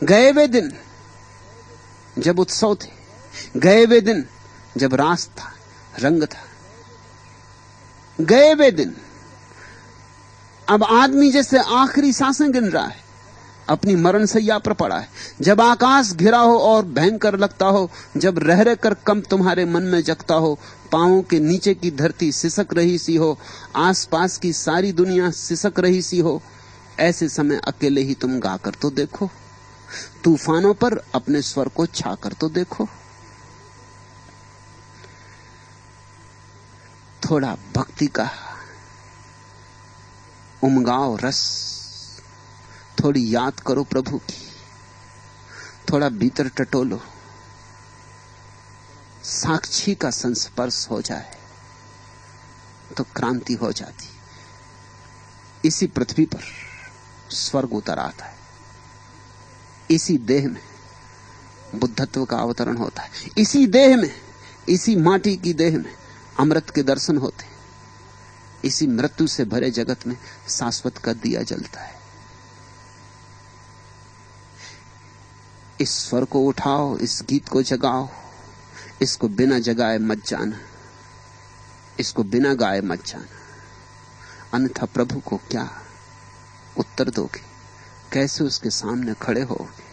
[SPEAKER 2] गए वे दिन जब उत्सव थे, गए वे दिन जब रास था, रंग था। गए वे दिन। अब आदमी जैसे आखिरी सांसें गिन रहा है, अपनी मरण सैया पर पड़ा है। जब आकाश घिरा हो और भयंकर लगता हो, जब रह रहकर कंप तुम्हारे मन में जगता हो, पांवों के नीचे की धरती सिसक रही सी हो, आसपास की सारी दुनिया सिसक रही सी हो, ऐसे समय अकेले ही तुम गाकर तो देखो। तूफानों पर अपने स्वर को छाकर तो देखो। थोड़ा भक्ति का उमगाओ रस, थोड़ी याद करो प्रभु की, थोड़ा भीतर टटोलो। साक्षी का संस्पर्श हो जाए तो क्रांति हो जाती। इसी पृथ्वी पर स्वर्ग उतर आता है। इसी देह में बुद्धत्व का अवतरण होता है। इसी देह में, इसी माटी की देह में अमृत के दर्शन होते हैं। इसी मृत्यु से भरे जगत में शाश्वत का दिया जलता है। इस स्वर को उठाओ, इस गीत को जगाओ। इसको बिना जगाए मत जाना, इसको बिना गाए मत जाना, अन्यथा प्रभु को क्या उत्तर दोगे? कैसे उसके सामने खड़े होगे?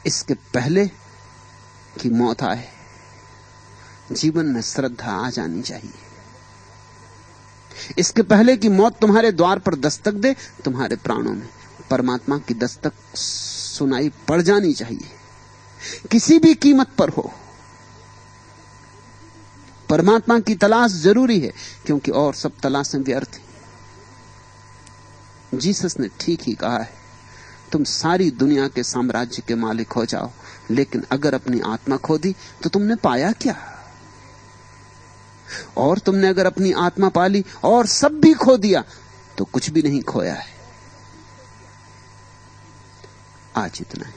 [SPEAKER 2] इसके पहले कि मौत आए, जीवन में श्रद्धा आ जानी चाहिए। इसके पहले कि मौत तुम्हारे द्वार पर दस्तक दे, तुम्हारे प्राणों में परमात्मा की दस्तक सुनाई पड़ जानी चाहिए। किसी भी कीमत पर हो, परमात्मा की तलाश जरूरी है, क्योंकि और सब तलाशें व्यर्थ हैं। जीसस ने ठीक ही कहा है, तुम सारी दुनिया के साम्राज्य के मालिक हो जाओ, लेकिन अगर अपनी आत्मा खो दी तो तुमने पाया क्या? और तुमने अगर अपनी आत्मा पाली और सब भी खो दिया तो कुछ भी नहीं खोया है। आज इतना है।